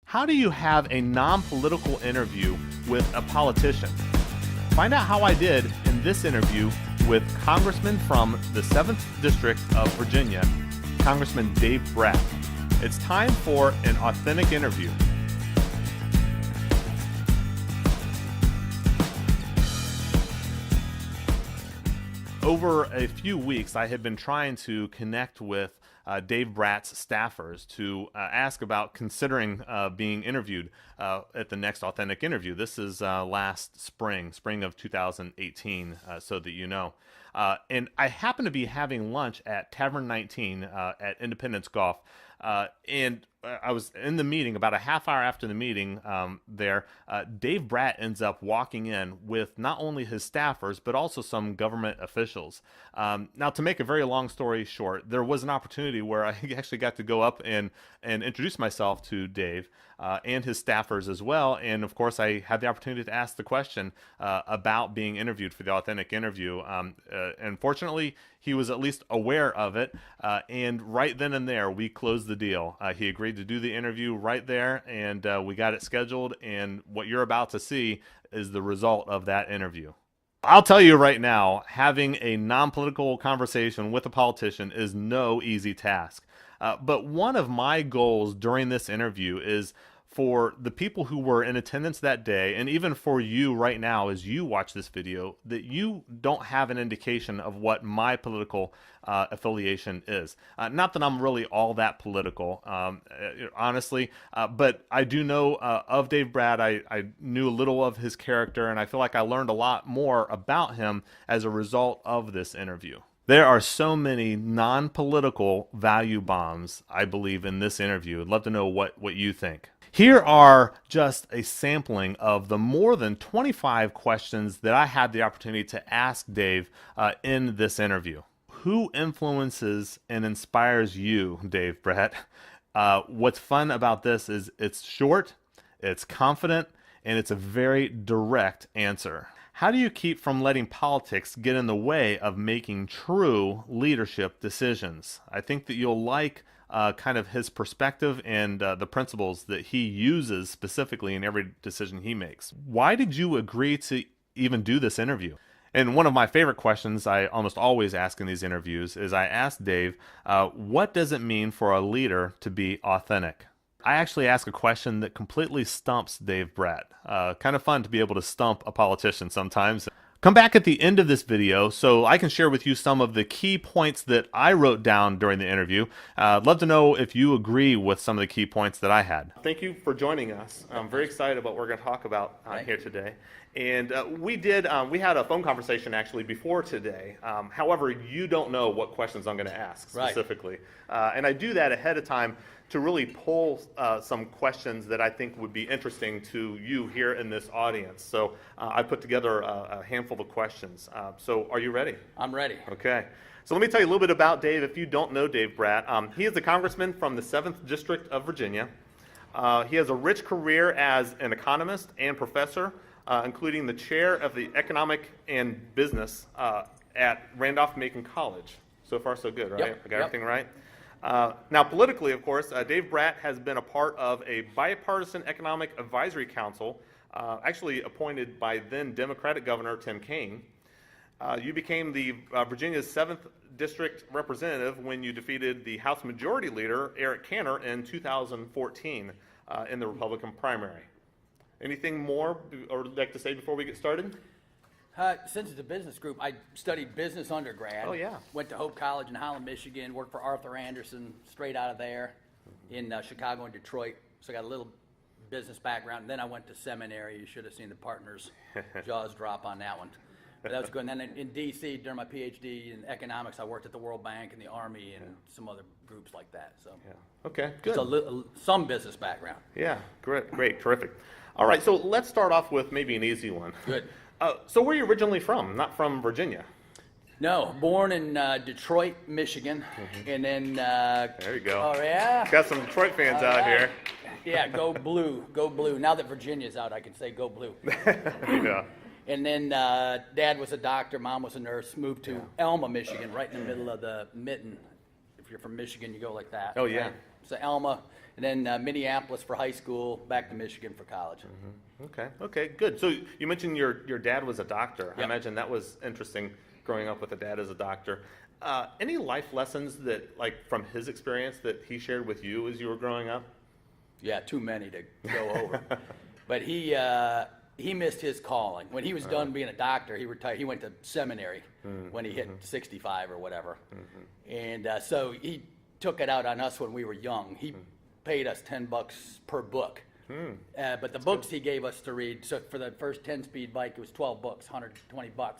How do you have a non-political interview with a politician? Find out how I did in this interview with Congressman from the 7th District of Virginia, Congressman Dave Brat. It's time for an authentic interview. Over a few weeks, I had been trying to connect with Dave Brat's staffers to ask about considering being interviewed at the next authentic interview. This is last spring of 2018, so that you know. And I happened to be having lunch at Tavern 19 at Independence Golf. And I was in the meeting, about a half hour after the meeting Dave Brat ends up walking in with not only his staffers, but also some government officials. Now, to make a very long story short, there was an opportunity where I actually got to go up and introduce myself to Dave and his staffers as well. And of course, I had the opportunity to ask the question about being interviewed for the authentic interview. And fortunately, he was at least aware of it. And right then and there, we closed the deal. He agreed to do the interview right there, and we got it scheduled. And what you're about to see is the result of that interview. I'll tell you right now, having a non-political conversation with a politician is no easy task. But one of my goals during this interview is for the people who were in attendance that day, and even for you right now as you watch this video, that you don't have an indication of what my political affiliation is. Not that I'm really all that political, honestly, but I do know of Dave Brat. I knew a little of his character, and I feel like I learned a lot more about him as a result of this interview. There are so many non-political value bombs, I believe, in this interview. I'd love to know what you think. Here are just a sampling of the more than 25 questions that I had the opportunity to ask Dave in this interview. Who influences and inspires you, Dave Brat? What's fun about this is it's short, it's confident, and it's a very direct answer. How do you keep from letting politics get in the way of making true leadership decisions? I think that you'll like kind of his perspective and the principles that he uses specifically in every decision he makes. Why did you agree to even do this interview? And one of my favorite questions I almost always ask in these interviews is I ask Dave, what does it mean for a leader to be authentic? I actually ask a question that completely stumps Dave Brat. Kind of fun to be able to stump a politician sometimes. Come back at the end of this video so I can share with you some of the key points that I wrote down during the interview. I'd love to know if you agree with some of the key points that I had. Thank you for joining us. I'm very excited about what we're going to talk about here today. And we had a phone conversation actually before today. However, you don't know what questions I'm going to ask specifically. Right. And I do that ahead of time to really pull some questions that I think would be interesting to you here in this audience. So I put together a handful of questions. So are you ready? I'm ready. Okay. So let me tell you a little bit about Dave. If you don't know Dave Brat, he is a congressman from the 7th District of Virginia. He has a rich career as an economist and professor, including the chair of the economic and business at Randolph-Macon College. So far, so good, right? Yep. I got everything right? Now, politically, of course, Dave Brat has been a part of a bipartisan economic advisory council, actually appointed by then Democratic Governor Tim Kaine. You became the Virginia's 7th District representative when you defeated the House Majority Leader Eric Cantor in 2014 in the Republican primary. Anything more or like to say before we get started? Since it's a business group, I studied business undergrad. Oh, yeah. Went to Hope College in Holland, Michigan, worked for Arthur Anderson straight out of there in Chicago and Detroit. So I got a little business background. And then I went to seminary. You should have seen the partners' jaws drop on that one. But that was good. And then in D.C., during my PhD in economics, I worked at the World Bank and the Army and some other groups like that. So yeah. Okay, good. So some business background. Yeah, great, terrific. All right, so let's start off with maybe an easy one. Good. So where are you originally from? Not from Virginia? No, born in Detroit, Michigan, and then... there you go. Oh, yeah? Got some Detroit fans out here. Yeah, go blue, go blue. Now that Virginia's out, I can say go blue. Yeah. And then Dad was a doctor, Mom was a nurse, moved to Elma, Michigan, right in the middle of the mitten. If you're from Michigan, you go like that. Oh, yeah. Right? So Elma, and then Minneapolis for high school, back to Michigan for college. Okay, good. So you mentioned your dad was a doctor. I Yep. imagine that was interesting growing up with a dad as a doctor. Any life lessons that, like, from his experience that he shared with you as you were growing up? Yeah, too many to go over. But he missed his calling. When he was done being a doctor, he retired. He went to seminary when he hit 65 or whatever. And so he took it out on us when we were young. He paid us $10 per book. But the books he gave us to read, so for the first 10-speed bike, it was 12 books, $120.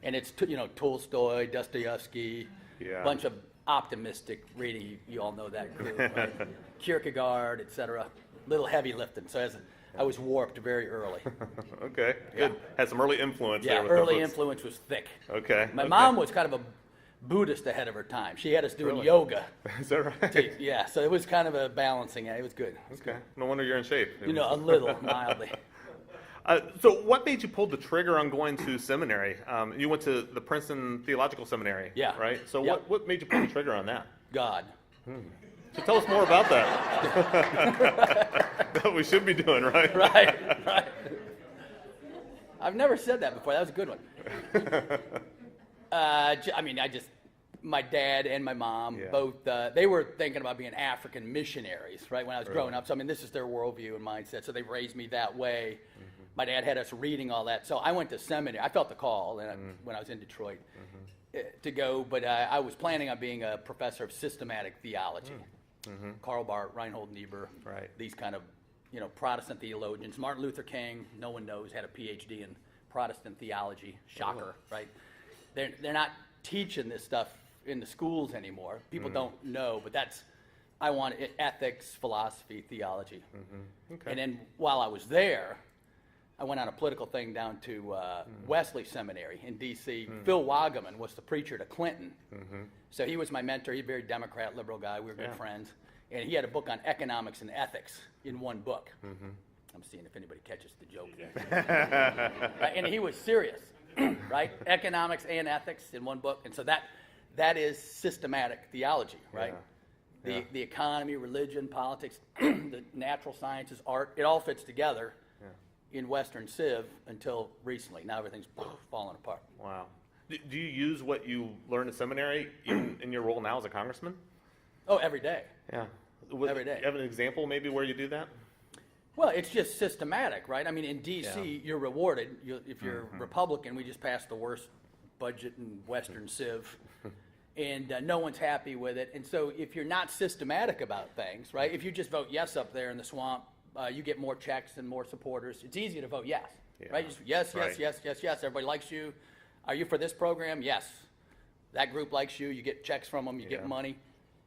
And it's, Tolstoy, Dostoevsky, Yeah. bunch of optimistic reading. You all know that group, right? Kierkegaard, etc. Little heavy lifting. So I was warped very early. Okay, good. Yeah. Had some early influence Yeah, there with early the books. influence was thick. Okay. My mom was kind of a Buddhist ahead of her time. She had us doing Really? yoga. Is that right? Yeah, so it was kind of a balancing act. It was good. Okay. No wonder you're in shape. A little, mildly. So what made you pull the trigger on going to seminary? You went to the Princeton Theological Seminary, Yeah. right? So Yep. what made you pull the trigger on that? God. So tell us more about that. That we should be doing, right? Right. I've never said that before. That was a good one. My dad and my mom, Yeah. both, they were thinking about being African missionaries, right, when I was growing up. So, this is their worldview and mindset. So they raised me that way. My dad had us reading all that. So I went to seminary. I felt the call when I was in Detroit to go, but I was planning on being a professor of systematic theology. Karl Barth, Reinhold Niebuhr, Right. these kind of, Protestant theologians. Martin Luther King, no one knows, had a PhD in Protestant theology. Shocker, right? They're not teaching this stuff in the schools anymore. People don't know, but I want ethics, philosophy, theology. Okay. And then while I was there, I went on a political thing down to Wesley Seminary in D.C. Phil Wagaman was the preacher to Clinton. So he was my mentor. He's a very Democrat, liberal guy. We were good friends. And he had a book on economics and ethics in one book. I'm seeing if anybody catches the joke. And he was serious, right? Economics and ethics in one book. And so that is systematic theology, right? Yeah. The economy, religion, politics, the natural sciences, art, it all fits together in Western Civ until recently. Now everything's falling apart. Wow. Do you use what you learned in seminary in your role now as a congressman? Oh, every day. Yeah. Every day. You have an example maybe where you do that? Well, it's just systematic, right? In D.C., you're rewarded. If you're Republican, we just passed the worst budget in Western Civ, and no one's happy with it. And so if you're not systematic about things, right, if you just vote yes up there in the swamp, you get more checks and more supporters. It's easy to vote yes, right? Just yes, Right. yes. Everybody likes you. Are you for this program? Yes. That group likes you. You get checks from them. You get money.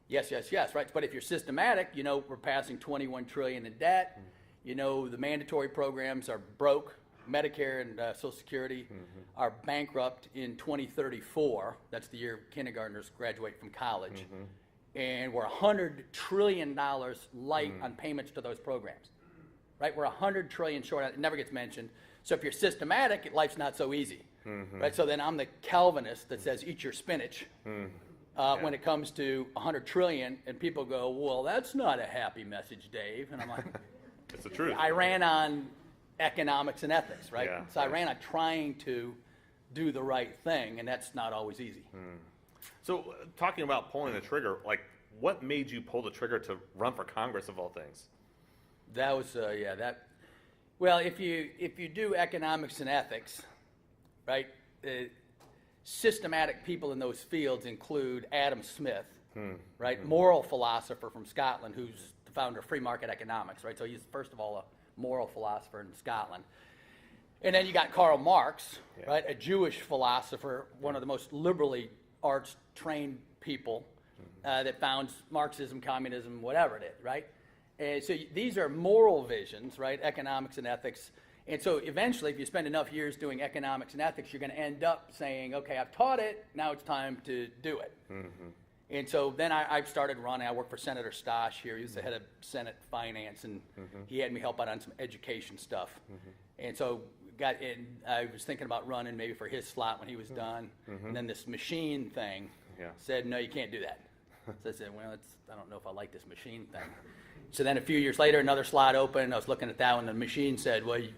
Yes, right? But if you're systematic, we're passing $21 trillion in debt. The mandatory programs are broke. Medicare and Social Security are bankrupt in 2034. That's the year kindergartners graduate from college. And we're $100 trillion light on payments to those programs, right? We're $100 trillion short. It never gets mentioned. So if you're systematic, life's not so easy, right? So then I'm the Calvinist that says eat your spinach when it comes to $100 trillion, and people go, well, that's not a happy message, Dave. And I'm like, It's the truth. I ran on economics and ethics, right? Yeah, So I ran on trying to do the right thing, and that's not always easy. So talking about pulling the trigger, like what made you pull the trigger to run for Congress of all things? That was well, if you do economics and ethics, right? Systematic people in those fields include Adam Smith, right? Moral philosopher from Scotland, who's the founder of free market economics, right? So he's first of all a moral philosopher in Scotland. And then you got Karl Marx, right? A Jewish philosopher, one of the most liberally arts-trained people that founds Marxism, communism, whatever it is, right? And so these are moral visions, right? Economics and ethics. And so eventually, if you spend enough years doing economics and ethics, you're going to end up saying, okay, I've taught it, now it's time to do it. And so then I started running. I worked for Senator Stosh here. He was the head of Senate Finance, and he had me help out on some education stuff. And so I was thinking about running maybe for his slot when he was done. And then this machine thing said, no, you can't do that. So I said, well, I don't know if I like this machine thing. So then a few years later, another slot opened. I was looking at that one, and the machine said, well, you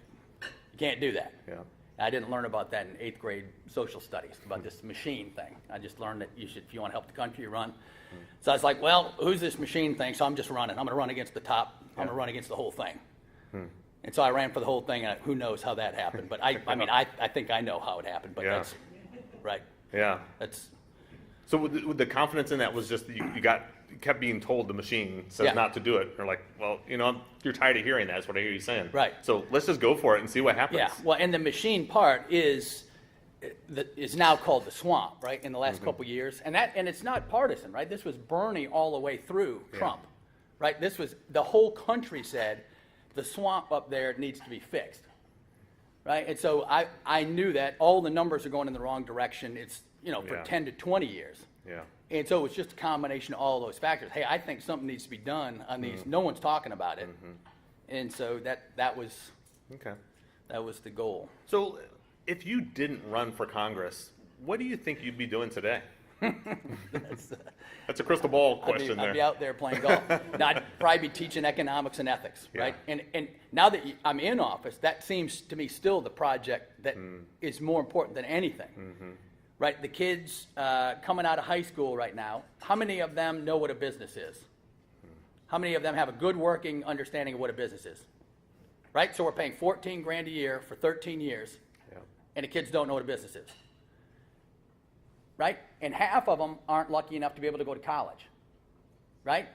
can't do that. Yeah. I didn't learn about that in 8th grade social studies, about this machine thing. I just learned that you should, if you want to help the country, you run. So I was like, well, who's this machine thing? So I'm just running. I'm going to run against the top. I'm going to run against the whole thing. And so I ran for the whole thing, and who knows how that happened. But I think I know how it happened, but that's right. Yeah. That's So with the confidence in that was just that you kept being told the machine says Yeah. not to do it. You're like, well, you're tired of hearing that. That's what I hear you saying. Right. So let's just go for it and see what happens. Yeah, well, and the machine part is now called the swamp, right? In the last couple years, and it's not partisan, right? This was Bernie all the way through Trump, right? This was the whole country said the swamp up there needs to be fixed, right? And so I knew that all the numbers are going in the wrong direction. It's for 10 to 20 years. Yeah. And so it was just a combination of all those factors. Hey, I think something needs to be done on these. No one's talking about it, and so that was the goal. So if you didn't run for Congress, what do you think you'd be doing today? That's a crystal ball question I'd there. be out there playing golf. Now, I'd probably be teaching economics and ethics, right? And now that I'm in office, that seems to me still the project that is more important than anything, right? The kids coming out of high school right now, how many of them know what a business is? How many of them have a good working understanding of what a business is? Right? So we're paying $14,000 a year for 13 years, and the kids don't know what a business is. Right? And half of them aren't lucky enough to be able to go to college. Right?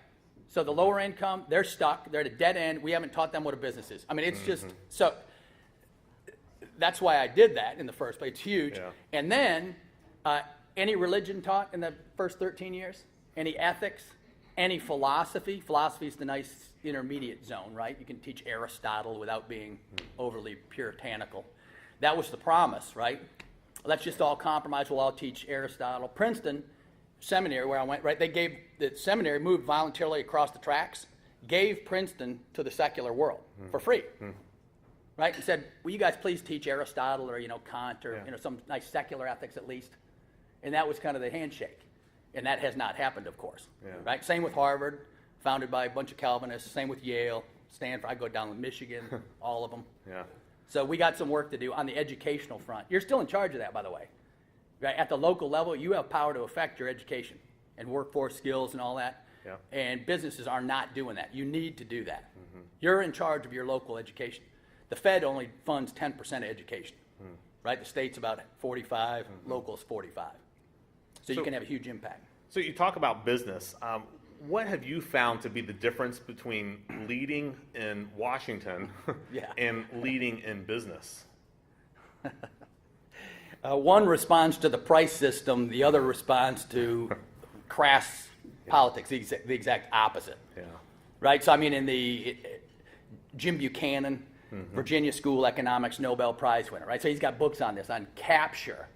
So the lower income, they're stuck. They're at a dead end. We haven't taught them what a business is. I mean, it's just, so that's why I did that in the first place. It's huge. Yeah. And then any religion taught in the first 13 years? Any ethics? Any philosophy? Philosophy is the nice intermediate zone, right? You can teach Aristotle without being overly puritanical. That was the promise, right? Let's just all compromise. We'll all teach Aristotle. Princeton Seminary, where I went, right? The seminary moved voluntarily across the tracks, gave Princeton to the secular world for free, right? And said, will you guys please teach Aristotle or, Kant or, some nice secular ethics at least? And that was kind of the handshake. And that has not happened, of course, right? Same with Harvard, founded by a bunch of Calvinists. Same with Yale, Stanford. I go down to Michigan, all of them. Yeah. So we got some work to do on the educational front. You're still in charge of that, by the way. Right? At the local level, you have power to affect your education and workforce skills and all that. Yeah. And businesses are not doing that. You need to do that. You're in charge of your local education. The Fed only funds 10% of education. Right? The state's about 45, local's 45. So you can have a huge impact. So you talk about business. What have you found to be the difference between leading in Washington and leading in business? One responds to the price system, the other responds to crass politics, the exact opposite. Yeah. Right? So, I mean, in the Jim Buchanan, Virginia School Economics Nobel Prize winner, right? So he's got books on this, on capture,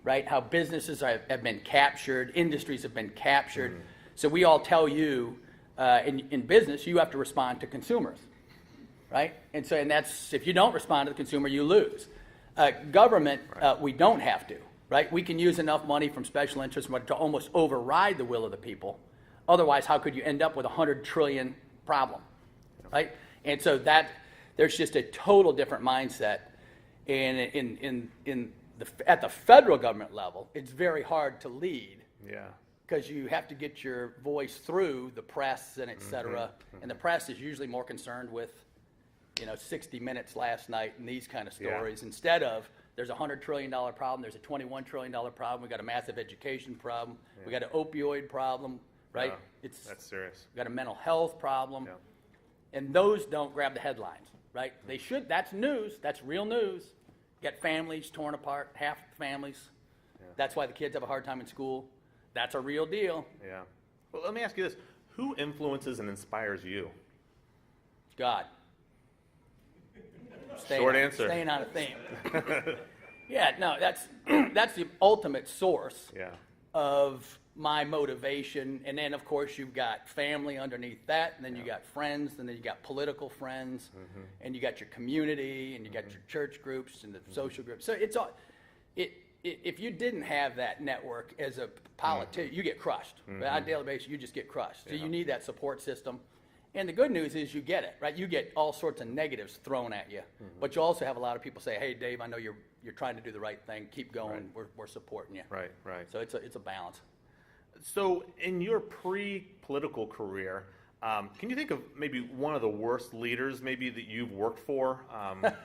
right? How businesses have been captured, industries have been captured. So we all tell you, in business, you have to respond to consumers, right? And that's, if you don't respond to the consumer, you lose. Government, we don't have to, right? We can use enough money from special interest to almost override the will of the people. Otherwise, how could you end up with a $100 trillion problem, right? And so there's just a total different mindset. And at the federal government level, it's very hard to lead. Yeah. Because you have to get your voice through the press and et cetera. And the press is usually more concerned with, 60 Minutes last night and these kind of stories. Instead of, there's a $100 trillion problem, there's a $21 trillion problem, we got a massive education problem, we got an opioid problem, right? That's serious. We got a mental health problem. Yeah. And those don't grab the headlines, right? They should, that's news, that's real news. You got families torn apart, half the families. That's why the kids have a hard time in school. That's a real deal. Yeah. Well, let me ask you this. Who influences and inspires you? God. Short answer. Staying on a theme. Yeah, no, that's the ultimate source of my motivation. And then, of course, you've got family underneath that, and then you got friends, and then you got political friends, and you got your community, and you got your church groups and the social groups. So it's all, if you didn't have that network as a politician, you get crushed. On a daily basis, you just get crushed. So you need that support system. And the good news is you get it, right? You get all sorts of negatives thrown at you, but you also have a lot of people say, "Hey, Dave, I know you're trying to do the right thing. Keep going. Right. We're supporting you." Right, right. So it's a balance. So in your pre-political career, can you think of maybe one of the worst leaders maybe that you've worked for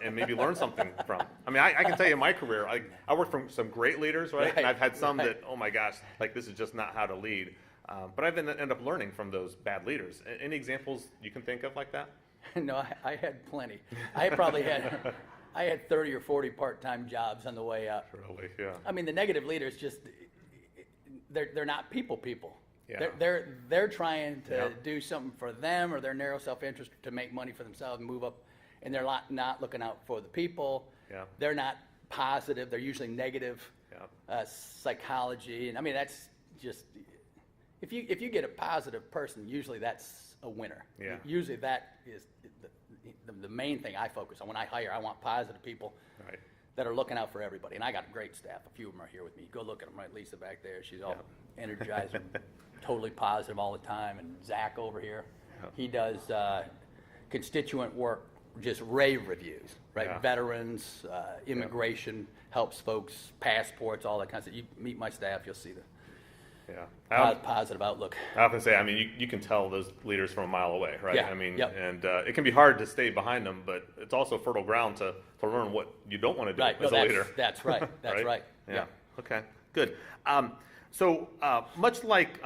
and maybe learned something from? I mean, I can tell you in my career, I worked from some great leaders, right? And I've had some that, oh my gosh, like this is just not how to lead. But I've ended up learning from those bad leaders. Any examples you can think of like that? No, I had plenty. I had 30 or 40 part-time jobs on the way up. Really, yeah. I mean, the negative leaders just they're not people. Yeah. They're trying to Yeah. do something for them or their narrow self-interest to make money for themselves and move up, and they're not looking out for the people. Yeah. They're not positive. They're usually negative. Yeah. Psychology, and I mean that's just if you get a positive person, usually that's a winner. Yeah. Usually that is the main thing I focus on when I hire. I want positive people. Right. That are looking out for everybody. And I got a great staff. A few of them are here with me. Go look at them, right? Lisa back there. She's all energized and totally positive all the time. And Zach over here, he does constituent work, just rave reviews, right? Yeah. Veterans, immigration, helps folks, passports, all that kind of stuff. You meet my staff, you'll see the positive outlook. I often say, I mean, you can tell those leaders from a mile away, right? Yeah, I mean, yep. and it can be hard to stay behind them, but it's also fertile ground to learn what you don't want to do Right. as a leader. That's right. That's right. Yeah. Yeah. Okay. Good. So much like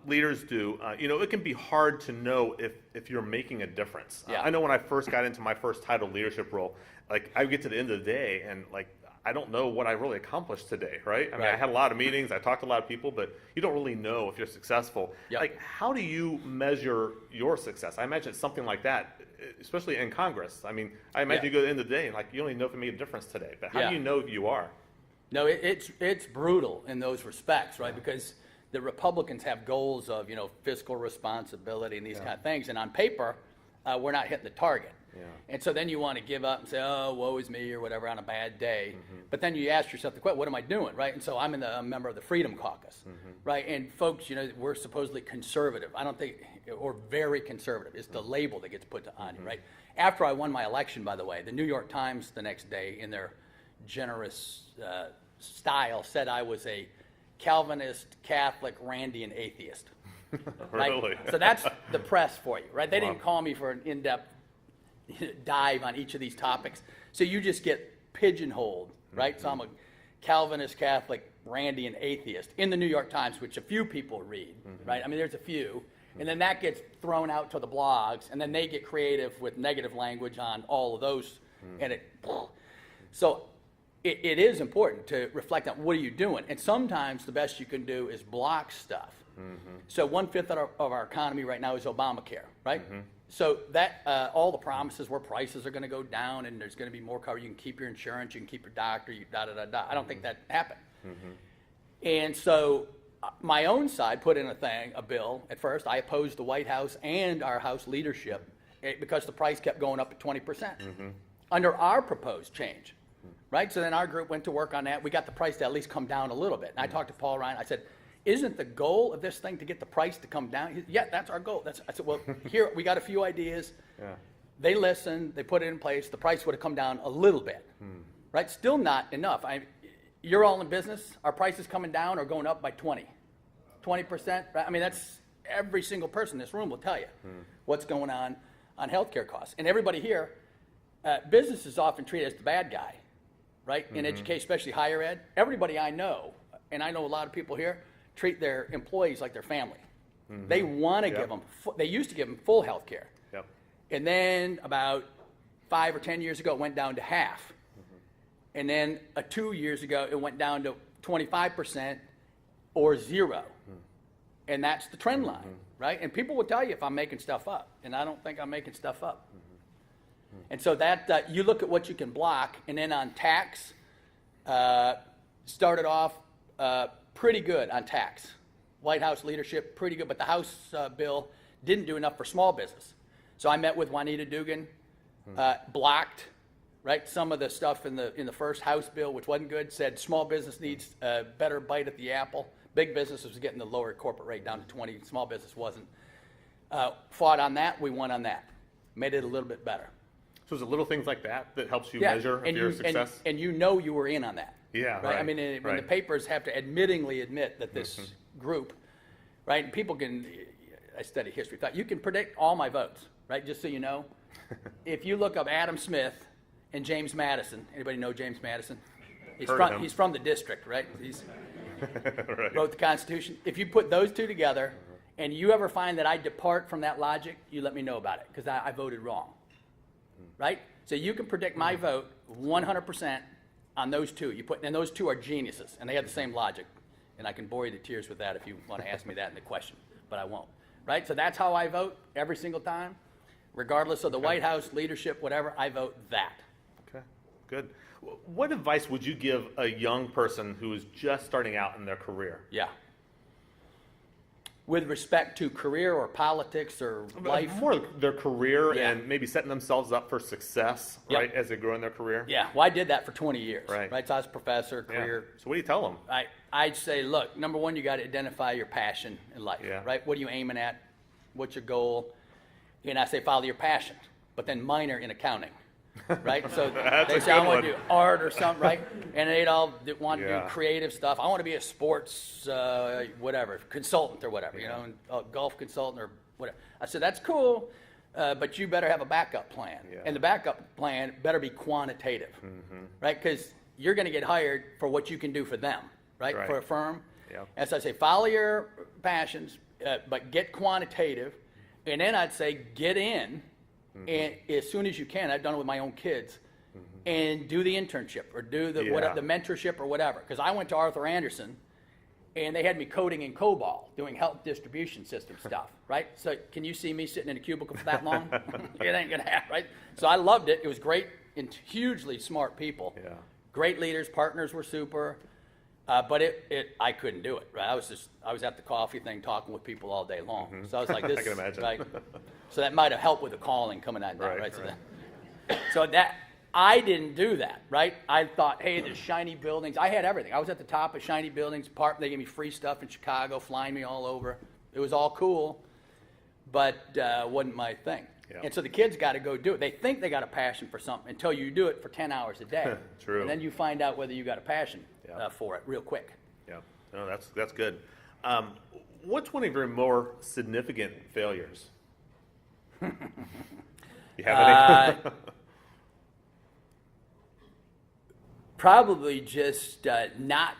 leaders do, it can be hard to know if you're making a difference. Yeah. I know when I first got into my first title leadership role, like I would get to the end of the day and like I don't know what I really accomplished today, right? I mean, I had a lot of meetings, I talked to a lot of people, but you don't really know if you're successful. Yep. Like, how do you measure your success? I imagine it's something like that, especially in Congress. I mean, I imagine you go to the end of the day and like you don't even know if it made a difference today. But how do you know if you are? No, it's brutal in those respects, right? Because the Republicans have goals of fiscal responsibility and these kind of things, and on paper, we're not hitting the target. Yeah. And so then you want to give up and say, oh, woe is me or whatever on a bad day. But then you ask yourself the question, what am I doing, right? And so I'm a member of the Freedom Caucus, right? And folks, we're supposedly conservative. I don't think, or very conservative is the label that gets put on you, right? After I won my election, by the way, the New York Times the next day in their generous style said I was a Calvinist, Catholic, Randian atheist. Right? Really? So that's the press for you, right? They didn't call me for an in-depth dive on each of these topics. So you just get pigeonholed, right? So I'm a Calvinist, Catholic, Randian atheist in the New York Times, which a few people read, right? I mean, there's a few. And then that gets thrown out to the blogs, and then they get creative with negative language on all of those. And so it is important to reflect on what are you doing. And sometimes the best you can do is block stuff. So 1/5 of our economy right now is Obamacare, right? So that all the promises where prices are going to go down and there's going to be more coverage. You can keep your insurance, you can keep your doctor, I don't think that happened. And so my own side put in a bill at first. I opposed the White House and our House leadership because the price kept going up at 20% under our proposed change, right? So then our group went to work on that. We got the price to at least come down a little bit. And I talked to Paul Ryan. I said, isn't the goal of this thing to get the price to come down? He said, yeah, that's our goal. I said, well, here, we got a few ideas. Yeah. They listened. They put it in place. The price would have come down a little bit, right? Still not enough. You're all in business. Our price is coming down or going up by 20%. Right? I mean, that's every single person in this room will tell you what's going on healthcare costs. And everybody here, business is often treated as the bad guy, right? In education, especially higher ed. Everybody I know, and I know a lot of people here, treat their employees like their family. They want to give them, they used to give them full health care. Yep. And then about 5 or 10 years ago, it went down to half. And then 2 years ago, it went down to 25% or zero. And that's the trend line, right? And people will tell you if I'm making stuff up, and I don't think I'm making stuff up. And so that you look at what you can block, and then on tax, started off pretty good on tax. White House leadership, pretty good, but the House bill didn't do enough for small business. So I met with Juanita Dugan, blocked, right, some of the stuff in the first House bill, which wasn't good, said small business needs a better bite at the apple. Big business was getting the lower corporate rate down to 20, small business wasn't. Fought on that, we won on that. Made it a little bit better. So is it little things like that that helps you measure if you're a success? And you know you were in on that. Yeah, right. I mean, when the papers have to admittingly admit that this group, right? And people can, I study history. You can predict all my votes, right? Just so you know, if you look up Adam Smith and James Madison, anybody know James Madison? He's from the district, right? He's wrote the Constitution. If you put those two together, and you ever find that I depart from that logic, you let me know about it, because I voted wrong, right? So you can predict my vote 100% on those two. And those two are geniuses, and they have the same logic. And I can bore you to tears with that if you want to ask me that in the question, but I won't, right? So that's how I vote every single time, regardless of the White House, leadership, whatever, I vote that. Okay, good. What advice would you give a young person who is just starting out in their career? Yeah. With respect to career or politics or life? More their career Yeah. and maybe setting themselves up for success, Yep. right, as they grow in their career. Yeah, well, I did that for 20 years, Right. So I was a professor, Yeah. career. So what do you tell them? I'd say, look, number one, you got to identify your passion in life, Yeah. right? What are you aiming at? What's your goal? And I say follow your passion, but then minor in accounting, right? So That's they a say, I good want to one. do art or something, right? And they'd all want to Yeah. do creative stuff. I want to be a sports, whatever, consultant or whatever, and golf consultant or whatever. I said, that's cool, but you better have a backup plan. Yeah. And the backup plan better be quantitative, right? Because you're going to get hired for what you can do for them, right? Right. For a firm. Yeah. And so I say, follow your passions, but get quantitative. And then I'd say, get in, and as soon as you can. I've done it with my own kids, and do the internship or do the Yeah. the mentorship or whatever. Because I went to Arthur Anderson, and they had me coding in COBOL, doing health distribution system stuff, right? So can you see me sitting in a cubicle for that long? It ain't gonna happen, right? So I loved it. It was great and hugely smart people. Yeah. Great leaders, partners were super. But I couldn't do it, right? I was at the coffee thing talking with people all day long. So I was like this, I can imagine. right? So that might have helped with the calling coming on down, Right, right? right. So that, I didn't do that, right? I thought, hey, there's shiny buildings. I had everything. I was at the top of shiny buildings. They gave me free stuff in Chicago, flying me all over. It was all cool, but wasn't my thing. Yeah. And so the kids got to go do it. They think they got a passion for something until you do it for 10 hours a day. True. And then you find out whether you got a passion Yeah. for it real quick. Yeah, no, that's good. What's one of your more significant failures? You have any? Probably just not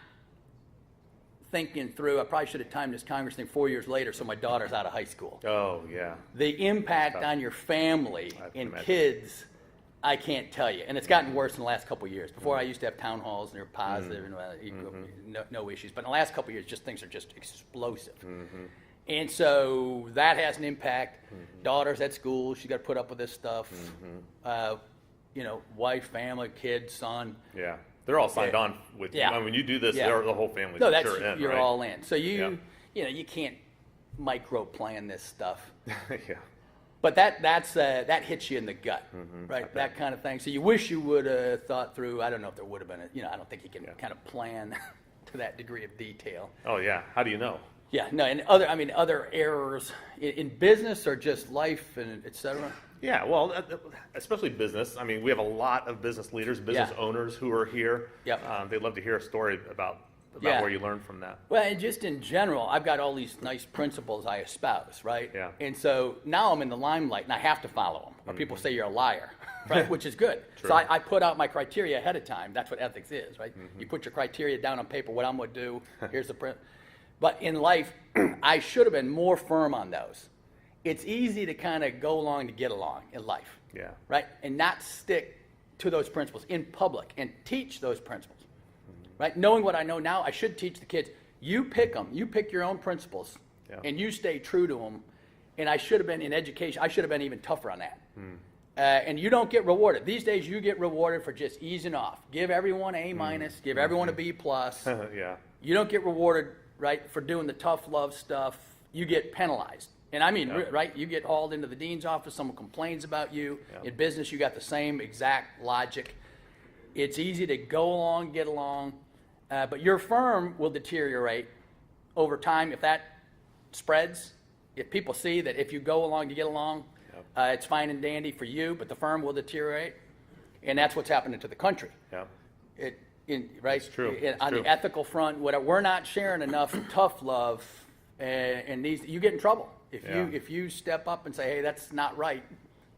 thinking through. I probably should have timed this Congress thing 4 years later so my daughter's out of high school. Oh, yeah. The impact on your family I can and imagine. kids, I can't tell you. And it's gotten worse in the last couple of years. Before I used to have town halls and they were positive and no issues. But in the last couple of years, just things are just explosive. And so that has an impact. Daughter's at school. She's got to put up with this stuff. Wife, family, kids, son. Yeah. They're all signed on with you. Yeah. I mean, when you do this, Yeah. the whole family's No, that's sure in, you're right? all in. So Yeah. you can't micro plan this stuff. Yeah. But that hits you in the gut, right? That kind of thing. So you wish you would have thought through. I don't know if there would have been I don't think you can kind of plan to that degree of detail. Oh, yeah. How do you know? Yeah, no, and other errors in business or just life and et cetera. Yeah, well, especially business. I mean, we have a lot of business leaders, business Yeah. owners who are here. Yep. They'd love to hear a story about Yeah. where you learned from that. Well, and just in general, I've got all these nice principles I espouse, right? Yeah. And so now I'm in the limelight, and I have to follow them, or people say you're a liar, right? Which is good. True. So I put out my criteria ahead of time. That's what ethics is, right? You put your criteria down on paper, what I'm going to do, here's the print. But in life, I should have been more firm on those. It's easy to kind of go along to get along in life. Yeah. Right? And not stick to those principles in public and teach those principles. Right? Knowing what I know now, I should teach the kids. You pick them. You pick your own principles, Yeah. and you stay true to them. And I should have been in education. I should have been even tougher on that. And you don't get rewarded. These days, you get rewarded for just easing off. Give everyone A minus. Give everyone a B plus. Yeah. You don't get rewarded, right, for doing the tough love stuff. You get penalized. And I mean, right, you get hauled into the dean's office, someone complains about you. Yeah. In business, you got the same exact logic. It's easy to go along, get along, but your firm will deteriorate over time if that spreads, if people see that if you go along to get along, Yep. it's fine and dandy for you, but the firm will deteriorate, and that's what's happening to the country. Yeah. Right? It's true. It's On true. the ethical front, whatever, we're not sharing enough tough love, and these you get in trouble if you step up and say, hey, that's not right.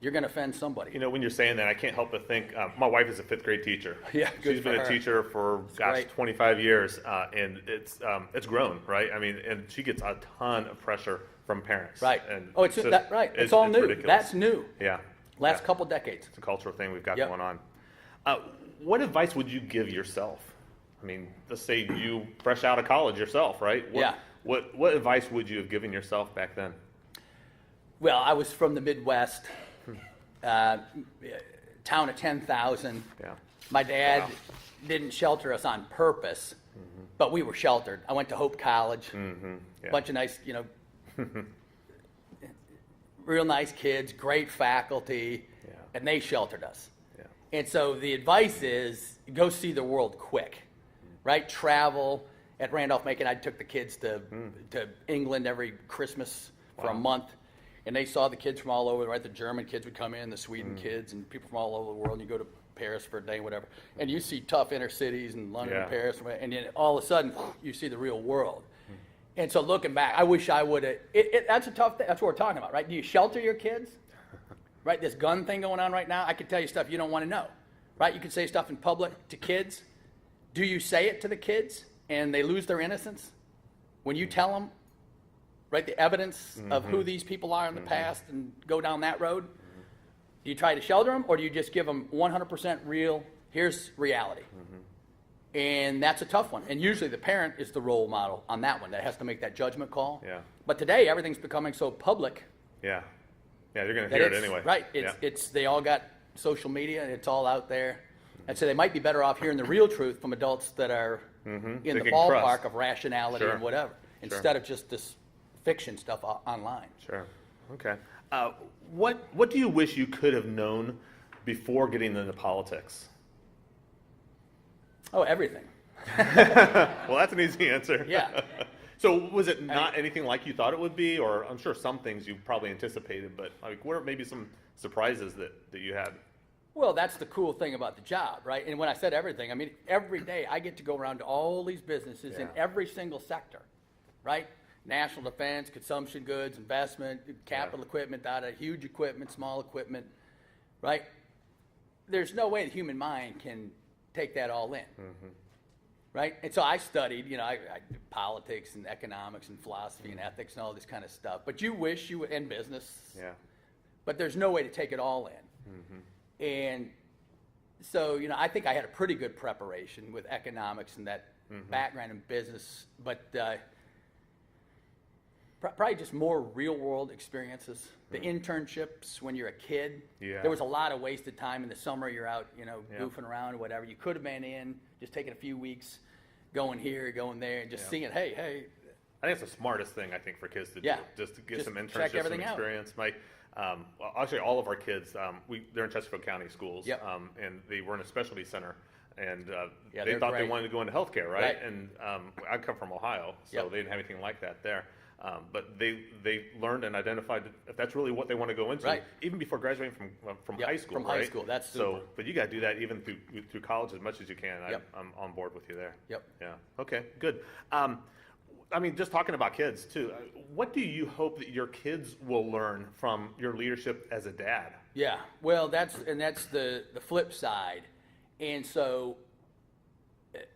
You're going to offend somebody. You know, when you're saying that, I can't help but think, my wife is a fifth grade teacher. Yeah, good She's for been her. a teacher for, great. 25 years, and it's grown, right? I mean, and she gets a ton of pressure from parents. Right. And It's just- that, right. It's all new. ridiculous. That's new. Yeah. Last Yeah. couple decades. It's a cultural thing we've got Yep. going on. What advice would you give yourself? I mean, let's say you fresh out of college yourself, right? Yeah. What advice would you have given yourself back then? Well, I was from the Midwest, town of 10,000. Yeah. My dad Wow. didn't shelter us on purpose, but we were sheltered. I went to Hope College, Yeah. bunch of nice, real nice kids, great faculty, Yeah. and they sheltered us. Yeah. And so the advice is go see the world quick, right? Travel. At Randolph-Macon, I took the kids to England every Christmas for a month, and they saw the kids from all over, right? The German kids would come in, the Sweden kids, and people from all over the world, and you go to Paris for a day, whatever. And you see tough inner cities in London and Yeah. Paris, and then all of a sudden, you see the real world. And so looking back, I wish I would have, that's a tough thing, that's what we're talking about, right? Do you shelter your kids? Right, this gun thing going on right now, I could tell you stuff you don't want to know, right? You could say stuff in public to kids. Do you say it to the kids and they lose their innocence? When you tell them, right, the evidence of who these people are in the past and go down that road, do you try to shelter them or do you just give them 100% real, here's reality? And that's a tough one. And usually the parent is the role model on that one that has to make that judgment call. Yeah. But today, everything's becoming so public Yeah. Yeah, you're going to that hear it it's, anyway. right, Yeah. they all got social media and it's all out there. And so they might be better off hearing the real truth from adults that are in They the can ballpark trust. of rationality Sure. and whatever, instead of just this fiction stuff online. Sure. Okay. What do you wish you could have known before getting into politics? Oh, everything. Well, that's an easy answer. Yeah. So was it not anything like you thought it would be, or I'm sure some things you probably anticipated, but like what are maybe some surprises that you had? Well, that's the cool thing about the job, right? And when I said everything, I mean every day I get to go around to all these businesses in Yeah. every single sector, right? National defense, consumption goods, investment, capital equipment, huge equipment, small equipment, right? There's no way the human mind can take that all in, right? And so I studied, I did politics and economics and philosophy and ethics and all this kind of stuff. But you wish you would, and business, Yeah. but there's no way to take it all in. And so, I think I had a pretty good preparation with economics and that background in business, but probably just more real world experiences. The internships when you're a kid, Yeah. there was a lot of wasted time in the summer. You're out, goofing around or whatever. You could have been in, just taking a few weeks, going here, going there, and just seeing, hey, I think it's the smartest thing I think for kids to Yeah. do, just to get Just some check internships, some everything out. experience. Well, actually, all of our kids, they're in Chesterfield County schools, Yep. and they were in a specialty center, and Yeah, they they're thought they great. wanted to go into healthcare, right? Right. And I come from Ohio, so Yep. they didn't have anything like that there. But they learned and identified if that's really what they want to go into, Right. even before graduating from Yep, high school. from high right? school, that's so. super. But you got to do that even through college as much as you can. Yep. I'm on board with you there. Yep. Yeah. Okay. Good. I mean, just talking about kids too. What do you hope that your kids will learn from your leadership as a dad? Yeah, well, that's the flip side, and so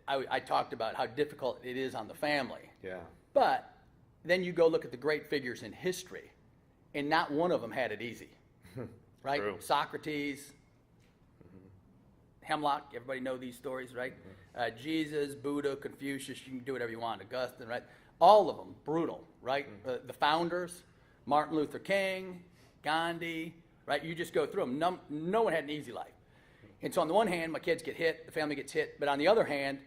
I talked about how difficult it is on the family, Yeah. but then you go look at the great figures in history, and not one of them had it easy, right? True. Socrates, Hemlock, everybody know these stories, right? Jesus, Buddha, Confucius, you can do whatever you want, Augustine, right? All of them brutal, right? The founders, Martin Luther King, Gandhi, right? You just go through them. No one had an easy life. And so on the one hand, my kids get hit, the family gets hit, but on the other hand,